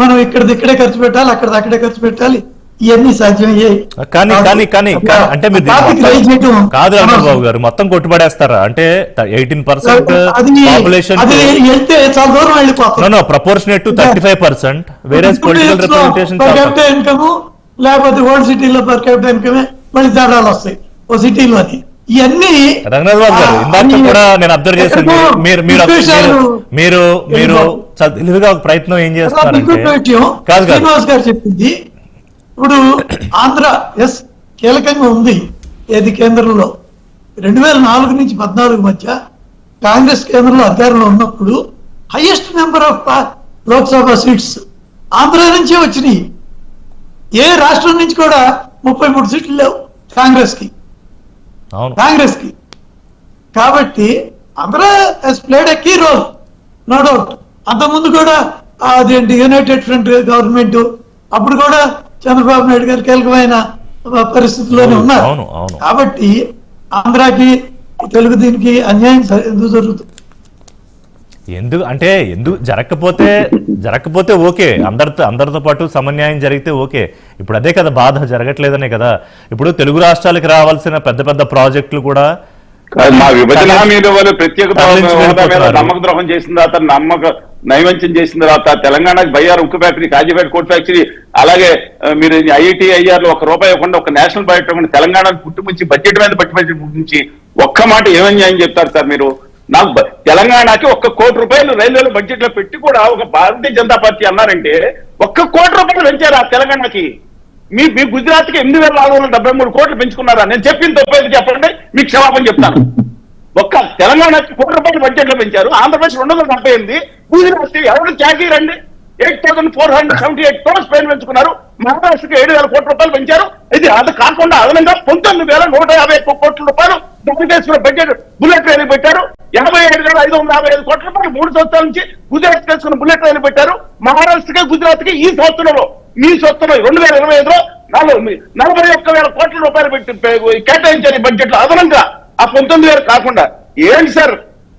మనం ఇక్కడే ఖర్చు పెట్టాలి, అక్కడే ఖర్చు పెట్టాలి, ఇవన్నీ సాధ్యమయ్యాయి. అంటే కాదు రామబాబు గారు మొత్తం కొట్టుబడేస్తారా? అంటే 18% పాపులేషన్ చాలా దూరం వెళ్ళిపోతాం. ప్రపోర్షనేట్ టు 35%, వేరే పొలిటికల్ రిప్రజెంటేషన్ ఇన్కమ్ లేకపోతే ఓల్డ్ సిటీలో పర్ క్యాపిటల్ ఇన్కమే మళ్ళీ తేడాలు వస్తాయి ఓ సిటీలోని. ఇవన్నీ రఘునాథ్ బాబు గారు ఇందాక కూడా నేను అబ్జర్వ్ చేశాను, మీరు తెలివిగా ఒక ప్రయత్నం ఏం చేస్తున్నారంటే శ్రీనివాస్ గారు చెప్పింది. ఇప్పుడు ఆంధ్ర ఎస్ కీలకంగా ఉంది. ఏది కేంద్రంలో 2004 నుంచి 2014 మధ్య కాంగ్రెస్ కేంద్రంలో అధికారంలో ఉన్నప్పుడు highest number of Lok Sabha seats Andhra నుంచే వచ్చినాయి. ఏ రాష్ట్రం నుంచి కూడా 33 సీట్లు లేవు కాంగ్రెస్ కి. కాబట్టి Andhra has played a key role, no doubt. అంతకుముందు కూడా అదేంటి యునైటెడ్ ఫ్రంట్ గవర్నమెంట్ అప్పుడు కూడా చంద్రబాబు నాయుడు గారు కీలకమైన పరిస్థితుల్లోనే ఉన్నారు. కాబట్టి ఆంధ్రాకి తెలుగు దీనికి అన్యాయం ఎందుకు జరుగుతుంది? ఎందుకు జరగకపోతే ఓకే, అందరితో పాటు సమన్యాయం జరిగితే ఓకే. ఇప్పుడు అదే కదా బాధ, జరగట్లేదనే కదా. ఇప్పుడు తెలుగు రాష్ట్రాలకు రావాల్సిన పెద్ద పెద్ద ప్రాజెక్టులు కూడా మా విభజన హామీల వల్ల ప్రత్యేక తరలించి హోదా మీద వెళ్ళిపోతున్నారు. నమ్మక ద్రోహం చేసిన తర్వాత నైవంచం చేసిన తర్వాత తెలంగాణకి బయ్యారు ఉక్కు ఫ్యాక్టరీ, కాజీపేట కోట్ ఫ్యాక్టరీ, అలాగే మీరు ఐఐటి ఐఆర్ లో ₹1 ఇవ్వకుండా, ఒక నేషనల్ బడ్జెట్ ఇవ్వకుండా తెలంగాణకు పుట్టుమించి బడ్జెట్ మీద పుట్టించి ఒక్క మాట ఏమన్యాయం చెప్తారు సార్ మీరు? నాకు తెలంగాణకి ₹1 కోటి రైల్వేలో బడ్జెట్ లో పెట్టి కూడా ఒక భారతీయ జనతా పార్టీ అన్నారంటే ₹1 కోటి పెంచారు ఆ తెలంగాణకి. మీ గుజరాత్ కి 8,673 కోట్లు పెంచుకున్నారా? నేను చెప్పిన తప్పేది చెప్పండి, మీకు క్షమాపణ చెప్తాను. ఒక్క తెలంగాణకి ₹1 బడ్జెట్ లో పెంచారు, ఆంధ్రప్రదేశ్ 278, గుజరాత్ ఎవరు చాకీ రండి 8,478 crores పైన పెంచుకున్నారు, మహారాష్ట్రకి 7,000 కోట్ల పెంచారు. ఇది అది కాకుండా అదనంగా 19,151 కోట్ల దానికేసుకున్న బడ్జెట్ బుల్లెట్ రైలు పెట్టారు. 57,555 కోట్ల రూపాయలు 3 సంవత్సరాల నుంచి గుజరాత్ చేసుకున్న బుల్లెట్ రైలు పెట్టారు. మహారాష్ట్రకి గుజరాత్ కి ఈ సంవత్సరంలో మీ సంవత్సరంలో 2025లో 41,000 కోట్ల రూపాయలు పెట్టి కేటాయించారు ఈ బడ్జెట్ లో అదనంగా. ఆ 19,000 కాకుండా ఏంటి సార్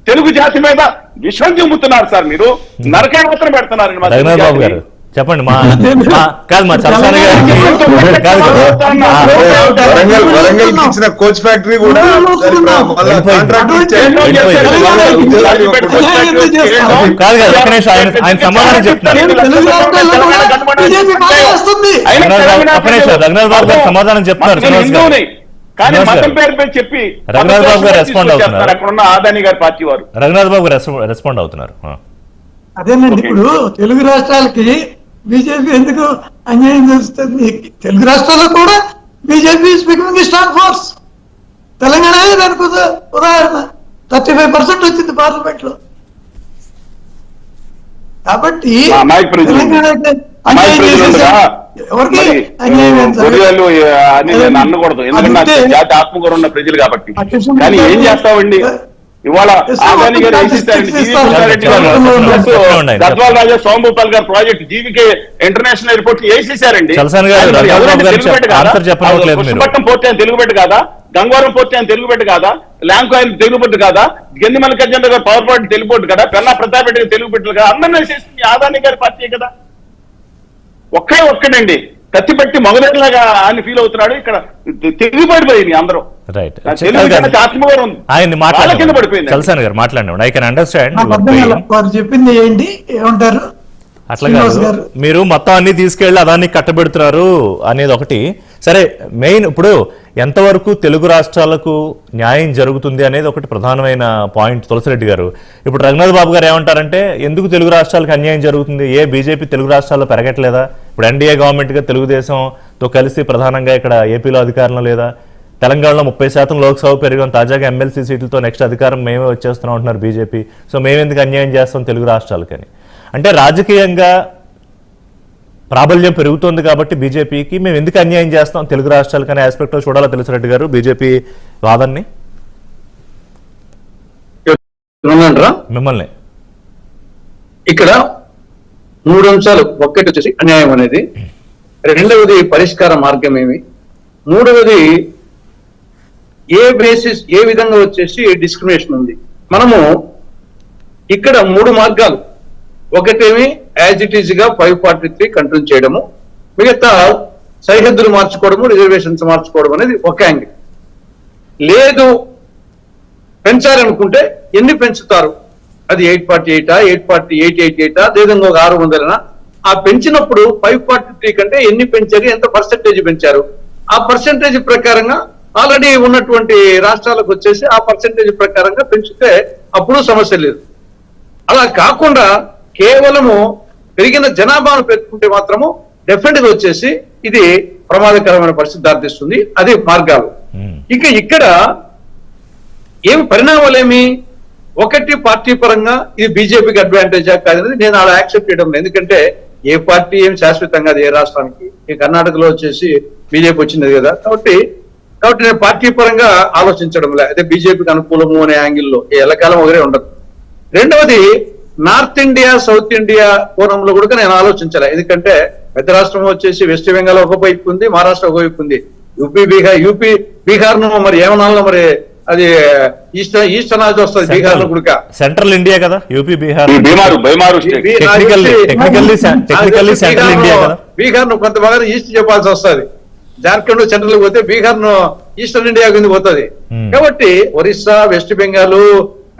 తెలుగు జాతి మీద విషం చెబుతున్నారు సార్ మీరు, నరకాయత్రం పెడుతున్నారు. రఘునాథ్ బాబు గారు చెప్పండి. కాదు మా చలసాని గారికి వరంగల్ ఇచ్చిన కోచ్ ఫ్యాక్టరీ కూడా కాదు కదా, ఒక్క నిమిషం, ఆయన సమాధానం చెప్తున్నారు. ఒక్క నిమిషం, రఘునాథ్ బాబు గారు సమాధానం చెప్తున్నారు. కానీ మతం పేరు చెప్పి రఘునాథ్ బాబు గారు రెస్పాండ్ అవుతున్నారు. అక్కడ ఉన్న ఆదాని గారి పార్టీ వారు రఘునాథ్ బాబు గారు రెస్పాండ్ అవుతున్నారు. అదేనండి, ఇప్పుడు తెలుగు రాష్ట్రాలకి బీజేపీ ఎందుకు అన్యాయం చేస్తుంది? తెలుగు రాష్ట్రాల్లో కూడా BJP is becoming the strong force. Telangana దానికి ఉదాహరణ 35% వచ్చింది పార్లమెంట్ లో. కాబట్టి తెలంగాణకి అన్యాయం చేసేసారు. ఎవరికి అన్యాయం నేను అనకూడదు, ఎందుకంటే జాతి ఆత్మగౌరవం ఉన్న ప్రజలు కాబట్టి. కానీ ఏం చేస్తామండి, ఇవాళ ఆదాని గారు గద్వాల్ రాజా సోమభూపాల్ గారు ప్రాజెక్ట్ జీవికే ఇంటర్నేషనల్ ఎయిర్పోర్ట్ వేసేసారండి. కృష్ణపట్నం పోర్ట్ అని తెలుగు పెట్టు కాదా, గంగవరం పోర్ట్ అని తెలుగు పెట్టు కాదా, ల్యాంకో అని తెలుగు పెట్టు కాదా, గెంది మల్లికార్జున గారు పవర్ పాయింట్ తెలుగు పెట్టు కదా, పెన్నా ప్రతాప్ రెడ్డి తెలుగు పెట్టు కదా, అందరినీ వేసేసింది ఆదాని గారి పార్టీ కదా. ఒక్కడండి కత్తిపెట్టి మగదట్లాగా ఆయన ఫీల్ అవుతున్నాడు. ఇక్కడ తిరిగిపడిపోయింది అందరూ. రైట్, ఆత్మగౌరవం చలసాని గారు మాట్లాడినాడు. I can understand. వారు చెప్పింది ఏంటి, ఏమంటారు? అట్లా కాదు, మీరు మొత్తం అన్ని తీసుకెళ్లి అదాన్ని కట్టబెడుతున్నారు అనేది ఒకటి. సరే, మెయిన్ ఇప్పుడు ఎంతవరకు తెలుగు రాష్ట్రాలకు న్యాయం జరుగుతుంది అనేది ఒకటి ప్రధానమైన పాయింట్. తులసిరెడ్డి గారు, ఇప్పుడు రఘునాథ్ బాబు గారు ఏమంటారంటే ఎందుకు తెలుగు రాష్ట్రాలకు అన్యాయం జరుగుతుంది? ఏ బీజేపీ తెలుగు రాష్ట్రాల్లో పెరగట్లేదా? ఇప్పుడు ఎన్డీఏ గవర్నమెంట్గా తెలుగుదేశంతో కలిసి ప్రధానంగా ఇక్కడ ఏపీలో అధికారంలో లేదా? తెలంగాణలో 30% లోక్సభ పెరిగాం, తాజాగా ఎమ్మెల్సీ సీట్లతో నెక్స్ట్ అధికారం మేమే వచ్చేస్తున్నాం అంటున్నారు బీజేపీ. సో మేమెందుకు అన్యాయం చేస్తాం తెలుగు రాష్ట్రాలకని? అంటే రాజకీయంగా ప్రాబల్యం పెరుగుతోంది కాబట్టి బీజేపీకి మేము ఎందుకు అన్యాయం చేస్తాం తెలుగు రాష్ట్రాలకు అనే ఆస్పెక్ట్ లో చూడాలా తులసిరెడ్డి గారు బీజేపీ వాదన్ని? మిమ్మల్ని ఇక్కడ 3 అంశాలు. ఒకటి వచ్చేసి అన్యాయం అనేది, రెండవది పరిష్కార మార్గం ఏమి, మూడవది ఏ బేసిస్ ఏ విధంగా వచ్చేసి డిస్క్రిమినేషన్ ఉంది. మనము ఇక్కడ 3 మార్గాలు. ఒకటేమి యాజ్ ఇట్ ఈజ్ గా 543 కంటిన్యూ చేయడము, మిగతా సరిహద్దులు మార్చుకోవడము, రిజర్వేషన్స్ మార్చుకోవడం అనేది ఒక యాంగిల్. లేదు పెంచాలనుకుంటే ఎన్ని పెంచుతారు, అది 848 848 అదేవిధంగా ఒక 600 ఆ పెంచినప్పుడు 543 కంటే ఎన్ని పెంచారు, ఎంత పర్సెంటేజ్ పెంచారు, ఆ పర్సెంటేజ్ ప్రకారంగా ఆల్రెడీ ఉన్నటువంటి రాష్ట్రాలకు వచ్చేసి ఆ పర్సెంటేజ్ ప్రకారంగా పెంచితే అప్పుడు సమస్య లేదు. అలా కాకుండా కేవలము పెరిగిన జనాభాను పెట్టుకుంటే మాత్రము డెఫినెట్ గా వచ్చేసి ఇది ప్రమాదకరమైన పరిస్థితి దారితీస్తుంది. అది మార్గాలు. ఇక ఇక్కడ ఏమి పరిణామాలు ఏమి, ఒకటి పార్టీ పరంగా ఇది బీజేపీకి అడ్వాంటేజా కాదనేది నేను అలా యాక్సెప్ట్ చేయడం లేదు. ఎందుకంటే ఏ పార్టీ ఏం శాశ్వతంగా అది ఏ రాష్ట్రానికి, ఈ కర్ణాటకలో వచ్చేసి బీజేపీ వచ్చింది కదా, కాబట్టి నేను పార్టీ పరంగా ఆలోచించడం లే, అదే బీజేపీకి అనుకూలము అనే యాంగిల్లో ఎల్లకాలం ఒకరే ఉండదు. రెండవది నార్త్ ఇండియా సౌత్ ఇండియా కోణంలో కూడా నేను ఆలోచించాలి. ఎందుకంటే పెద్ద రాష్ట్రం వచ్చేసి వెస్ట్ బెంగాల్ ఒకవైపు ఉంది, మహారాష్ట్ర ఒకవైపు ఉంది, యూపీ బీహార్ ను మరి ఏమనాలో మరి అది ఈస్ట్ అనాల్సి వస్తుంది. బీహార్ లో కూడా సెంట్రల్ ఇండియా కదా, యూపీ బీహార్ బీహార్ ను కొంత బాగా ఈస్ట్ చెప్పాల్సి వస్తుంది. జార్ఖండ్ సెంట్రల్ పోతే బీహార్ ను ఈస్టర్న్ ఇండియా కింద పోతుంది. కాబట్టి Orissa, west Bengal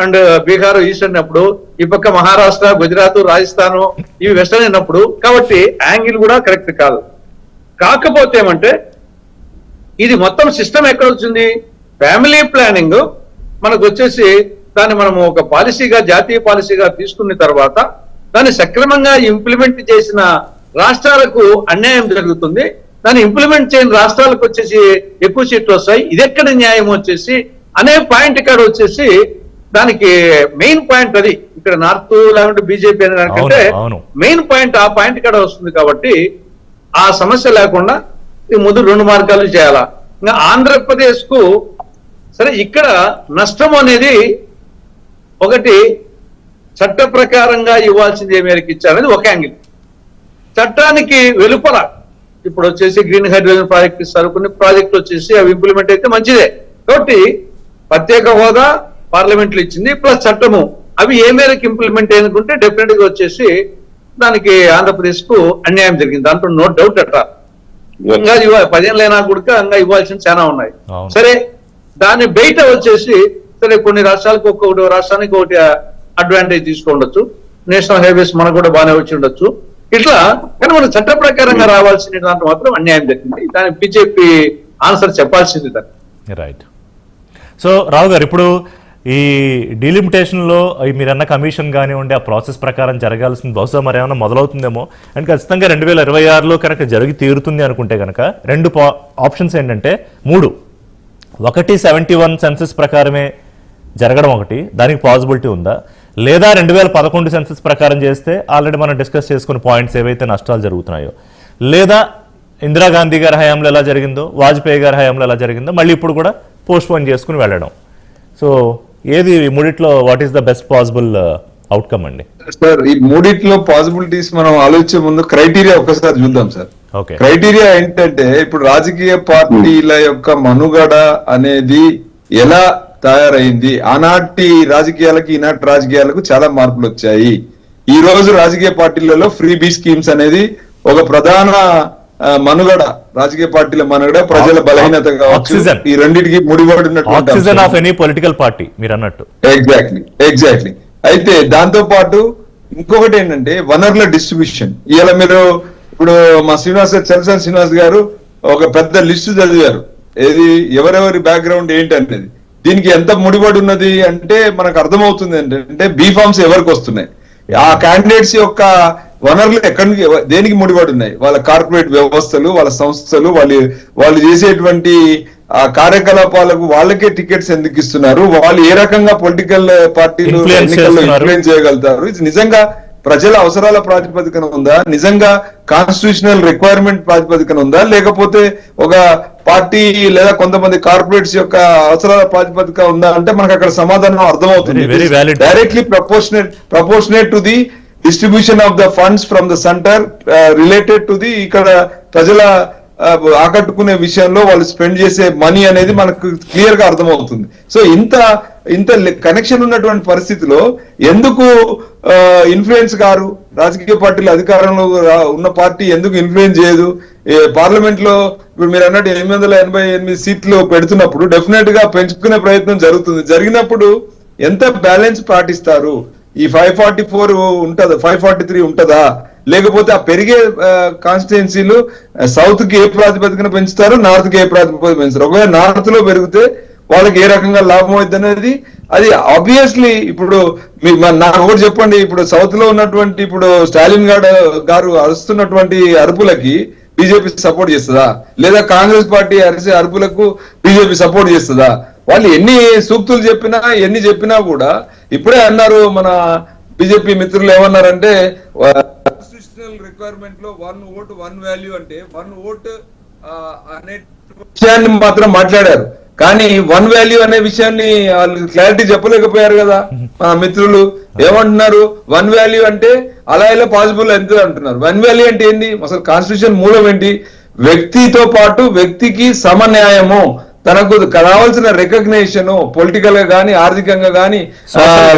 and Bihar eastern అప్పుడు, ఈ పక్క మహారాష్ట్ర, గుజరాత్, రాజస్థాన్ ఇవి వెస్టర్న్ అయినప్పుడు, కాబట్టి యాంగిల్ కూడా కరెక్ట్ కాదు. కాకపోతే ఏమంటే ఇది మొత్తం సిస్టమ్ ఎక్కడ వచ్చింది, ఫ్యామిలీ ప్లానింగ్ మనకు వచ్చేసి దాన్ని మనము ఒక పాలసీగా, జాతీయ పాలసీగా తీసుకున్న తర్వాత దాన్ని సక్రమంగా ఇంప్లిమెంట్ చేసిన రాష్ట్రాలకు అన్యాయం జరుగుతుంది. దాన్ని ఇంప్లిమెంట్ చేయని రాష్ట్రాలకు వచ్చేసి ఎక్కువ సీట్లు వస్తాయి. ఇదెక్కడ న్యాయం వచ్చేసి అనే పాయింట్ ఇక్కడ వచ్చేసి దానికి మెయిన్ పాయింట్ అది. ఇక్కడ నార్త్ లేకుంటే బీజేపీ అనే దానికంటే మెయిన్ పాయింట్ ఆ పాయింట్ ఇక్కడ వస్తుంది. కాబట్టి ఆ సమస్య లేకుండా ఈ ముందు 2 మార్గాలు చేయాలా. ఇంకా ఆంధ్రప్రదేశ్ కు సరే ఇక్కడ నష్టం అనేది ఒకటి, చట్ట ప్రకారంగా ఇవ్వాల్సింది ఏ మేరకు ఇచ్చారనేది ఒక యాంగిల్. చట్టానికి వెలుపల ఇప్పుడు వచ్చేసి గ్రీన్ హైడ్రోజన్ ప్రాజెక్ట్ ఇస్తారు, కొన్ని ప్రాజెక్టులు వచ్చేసి అవి ఇంప్లిమెంట్ అయితే మంచిదే. కాబట్టి ప్రత్యేక హోదా పార్లమెంట్లో ఇచ్చింది ప్లస్ చట్టము, అవి ఏ మేరకు ఇంప్లిమెంట్ అనుకుంటే డెఫినెట్ గా వచ్చేసి దానికి ఆంధ్రప్రదేశ్ కు అన్యాయం జరిగింది, దాంట్లో నో డౌట్ అట్లా. ఇంకా 10 ఏళ్ళైనా కూడా ఇంకా ఇవ్వాల్సిన చాలా ఉన్నాయి. సరే దాన్ని బయట వచ్చేసి సరే కొన్ని రాష్ట్రాలకు ఒక్కొక్కటి రాష్ట్రానికి ఒకటి అడ్వాంటేజ్ తీసుకోండొచ్చు, నేషనల్ హైవేస్ మనకు కూడా బాగానే వచ్చి ఉండొచ్చు ఇట్లా. కానీ మన చట్ట ప్రకారంగా రావాల్సిన దాంట్లో మాత్రం అన్యాయం జరిగింది. దానికి బీజేపీ ఆన్సర్ చెప్పాల్సింది దాన్ని. రైట్. సో రావు గారు, ఇప్పుడు ఈ డీలిమిటేషన్లో మీరన్న కమిషన్ కానివ్వండి, ఆ ప్రాసెస్ ప్రకారం జరగాల్సింది బహుశా మరి ఏమైనా మొదలవుతుందేమో. అండ్ ఖచ్చితంగా 2026లో కనుక జరిగి తీరుతుంది అనుకుంటే కనుక 2 ఆప్షన్స్ ఏంటంటే 3, ఒకటి 71 సెన్సస్ ప్రకారమే జరగడం ఒకటి, దానికి పాసిబిలిటీ ఉందా, లేదా 2011 సెన్సస్ ప్రకారం చేస్తే ఆల్రెడీ మనం డిస్కస్ చేసుకున్న పాయింట్స్ ఏవైతే నష్టాలు జరుగుతున్నాయో, లేదా ఇందిరాగాంధీ గారి హయాంలో ఎలా జరిగిందో, వాజ్పేయి గారి హయాంలో ఎలా జరిగిందో మళ్ళీ ఇప్పుడు కూడా పోస్ట్పోన్ చేసుకుని వెళ్ళడం. సో ఏది మూడిట్లో what is the best possible outcome అండి? సార్ ఈ మూడిట్లో పాసిబిలిటీస్ మనం ఆలోచించే ముందు క్రైటీరియా ఒకసారి చూద్దాం సార్. క్రైటీరియా ఏంటంటే ఇప్పుడు రాజకీయ పార్టీల యొక్క మనుగడ అనేది ఎలా తయారైంది, ఆనాటి రాజకీయాలకి ఈనాటి రాజకీయాలకు చాలా మార్పులు వచ్చాయి. ఈ రోజు రాజకీయ పార్టీలలో ఫ్రీ బీ స్కీమ్స్ అనేది ఒక ప్రధాన మనుగడ, రాజకీయ పార్టీల మనుగడ, ప్రజల బలహీనత కావచ్చు, ఈ రెండింటికి ముడిపడినటువంటి పొలిటికల్ పార్టీ మీరు అన్నట్టు. ఎగ్జాక్ట్లీ. అయితే దాంతో పాటు ఇంకొకటి ఏంటంటే వనరుల డిస్ట్రిబ్యూషన్. ఇవాళ మీరు ఇప్పుడు మా చలసాని శ్రీనివాస్ గారు ఒక పెద్ద లిస్టు చదివారు, ఏది ఎవరెవరి బ్యాక్గ్రౌండ్ ఏంటి అనేది. దీనికి ఎంత ముడిపడి ఉన్నది అంటే మనకు అర్థమవుతుంది ఏంటంటే బీఫామ్స్ ఎవరికి వస్తున్నాయి, ఆ క్యాండిడేట్స్ యొక్క వనరులు ఎక్కడికి దేనికి ముడిపడి ఉన్నాయి, వాళ్ళ కార్పొరేట్ వ్యవస్థలు, వాళ్ళ సంస్థలు, వాళ్ళు చేసేటువంటి ఆ కార్యకలాపాలకు వాళ్ళకే టికెట్స్ ఎందుకు ఇస్తున్నారు, వాళ్ళు ఏ రకంగా పొలిటికల్ పార్టీలు ఎన్నికల్లో ఇన్ఫ్లుయెన్స్ చేయగలుగుతారు, ఇది నిజంగా ప్రజల అవసరాల ప్రాతిపదికన ఉందా, నిజంగా కాన్స్టిట్యూషనల్ రిక్వైర్మెంట్ ప్రాతిపదికన ఉందా, లేకపోతే ఒక పార్టీ లేదా కొంతమంది కార్పొరేట్స్ యొక్క అవసరాల ప్రాతిపదిక ఉందా అంటే మనకు అక్కడ సమాధానం అర్థమవుతుంది. Directly proportionate to the distribution of the funds from the center related to the ఇక్కడ ప్రజల ఆకట్టుకునే విషయంలో వాళ్ళు స్పెండ్ చేసే మనీ అనేది మనకు క్లియర్ గా అర్థమవుతుంది. సో ఇంత కనెక్షన్ ఉన్నటువంటి పరిస్థితిలో ఎందుకు ఇన్ఫ్లుయెన్స్ గారు రాజకీయ పార్టీలు అధికారంలో ఉన్న పార్టీ ఎందుకు ఇన్ఫ్లుయెన్స్ చేయదు? పార్లమెంట్ లో ఇప్పుడు మీరు అన్నట్టు 888 సీట్లు పెడుతున్నప్పుడు డెఫినెట్ గా పెంచుకునే ప్రయత్నం జరుగుతుంది. జరిగినప్పుడు ఎంత బ్యాలెన్స్ పాటిస్తారు? ఈ 544 ఉంటదా, 543 ఉంటదా, లేకపోతే ఆ పెరిగే కాన్స్టిట్యున్సీలు సౌత్ కి ఏ ప్రాతిపదికన పెంచుతారు, నార్త్ కి ఏ ప్రాతిపదికన పెంచుతారు? ఒకవేళ నార్త్ లో పెరిగితే వాళ్ళకి ఏ రకంగా లాభం అవుతుంది అనేది అది ఆబ్వియస్లీ. ఇప్పుడు నాకు ఒకటి చెప్పండి, ఇప్పుడు సౌత్ లో ఉన్నటువంటి ఇప్పుడు స్టాలిన్ గారు అరుస్తున్నటువంటి అరుపులకి బీజేపీ సపోర్ట్ చేస్తుందా, లేదా కాంగ్రెస్ పార్టీ అరిసే అరుపులకు బీజేపీ సపోర్ట్ చేస్తుందా? వాళ్ళు ఎన్ని సూక్తులు చెప్పినా ఎన్ని చెప్పినా కూడా ఇప్పుడే అన్నారు మన బీజేపీ మిత్రులు ఏమన్నారంటే కాన్స్టిట్యూషనల్ రిక్వైర్మెంట్ లో 1 ఓట్ 1 వాల్యూ అంటే 1 ఓట్ అనే విషయాన్ని మాత్రం మాట్లాడారు, కానీ 1 వాల్యూ అనే విషయాన్ని వాళ్ళు క్లారిటీ చెప్పలేకపోయారు కదా. మా మిత్రులు ఏమంటున్నారు, 1 వాల్యూ అంటే అలా ఇలా పాసిబుల్ ఎంత అంటున్నారు. 1 వాల్యూ అంటే ఏంటి? అసలు కాన్స్టిట్యూషన్ మూలం ఏంటి? వ్యక్తితో పాటు వ్యక్తికి సమన్యాయము, తనకు కావాల్సిన రికగ్నేషన్ పొలిటికల్ గా గానీ, ఆర్థికంగా గానీ,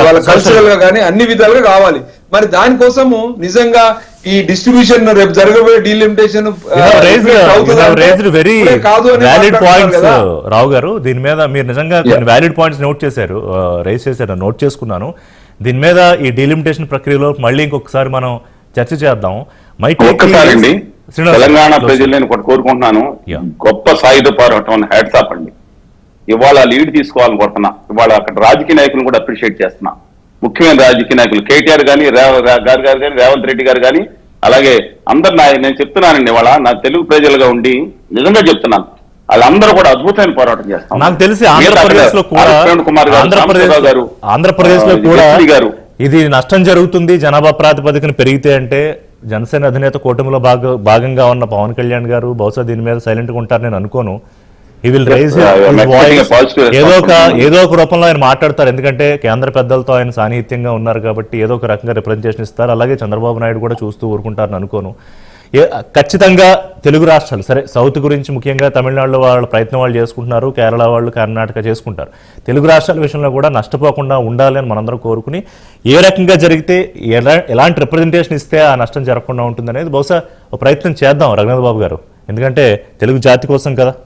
వాళ్ళ కల్చరల్ గా గానీ అన్ని విధాలుగా కావాలి. మరి దానికోసము నిజంగా ఈ డిస్ట్రిబ్యూషన్ రేపు జరగబోయే డీలిమిటేషన్ వెరీ కాదు అని వ్యాలిడ్ మాట్లాడుతున్నారు పాయింట్స్ కదా. రావు గారు. దీని మీద మీరు నిజంగా కొన్ని వ్యాలిడ్ పాయింట్స్ నోట్ చేశారు, రైజ్ చేశారు, నోట్ చేసుకున్నాను. దీని మీద ఈ డీలిమిటేషన్ ప్రక్రియలో మళ్ళీ ఇంకొకసారి మనం చర్చ చేద్దాం. ఒక్కసారి అండి, తెలంగాణ ప్రజలు నేను ఒకటి కోరుకుంటున్నాను, Yeah. గొప్ప సాయుధ పోరాటం హ్యాట్స్ ఆఫ్ అండి. ఇవాళ లీడ్ తీసుకోవాలనుకుంటున్నా. ఇవాళ అక్కడ రాజకీయ నాయకులను కూడా అప్రిషియేట్ చేస్తున్నా. ముఖ్యమైన రాజకీయ నాయకులు కేటీఆర్ గాని గారు కానీ రేవంత్ రెడ్డి గారు కానీ అలాగే అందరు నేను చెప్తున్నానండి, ఇవాళ నా తెలుగు ప్రజలుగా ఉండి నిజంగా చెప్తున్నాను, వాళ్ళందరూ కూడా అద్భుతమైన పోరాటం చేస్తాం. నాకు తెలిసి ఆంధ్రప్రదేశ్ లో కూడా ఇది నష్టం జరుగుతుంది జనాభా ప్రాతిపదికన పెరిగితే అంటే జనసేన అధినేత కూటమిలో భాగంగా ఉన్న పవన్ కళ్యాణ్ గారు బహుశా దీని మీద సైలెంట్ గా ఉంటారు నేను అనుకోను. హీ విల్ రైజ్ ఏదో ఒక రూపంలో ఆయన మాట్లాడతారు, ఎందుకంటే కేంద్ర పెద్దలతో ఆయన సాన్నిహిత్యంగా ఉన్నారు కాబట్టి ఏదో ఒక రకంగా రిప్రజెంటేషన్ ఇస్తారు. అలాగే చంద్రబాబు నాయుడు కూడా చూస్తూ ఊరుకుంటారని అనుకోను. ఖచ్చితంగా తెలుగు రాష్ట్రాలు సరే, సౌత్ గురించి ముఖ్యంగా తమిళనాడులో వాళ్ళ ప్రయత్నం వాళ్ళు చేసుకుంటున్నారు, కేరళ వాళ్ళు కర్ణాటక చేసుకుంటారు. తెలుగు రాష్ట్రాల విషయంలో కూడా నష్టపోకుండా ఉండాలి అని మనందరం కోరుకుని ఏ రకంగా జరిగితే ఎలాంటి రిప్రజెంటేషన్ ఇస్తే ఆ నష్టం జరగకుండా ఉంటుంది అనేది బహుశా ఒక ప్రయత్నం చేద్దాం రఘునాథ్ బాబు గారు, ఎందుకంటే తెలుగు జాతి కోసం కదా.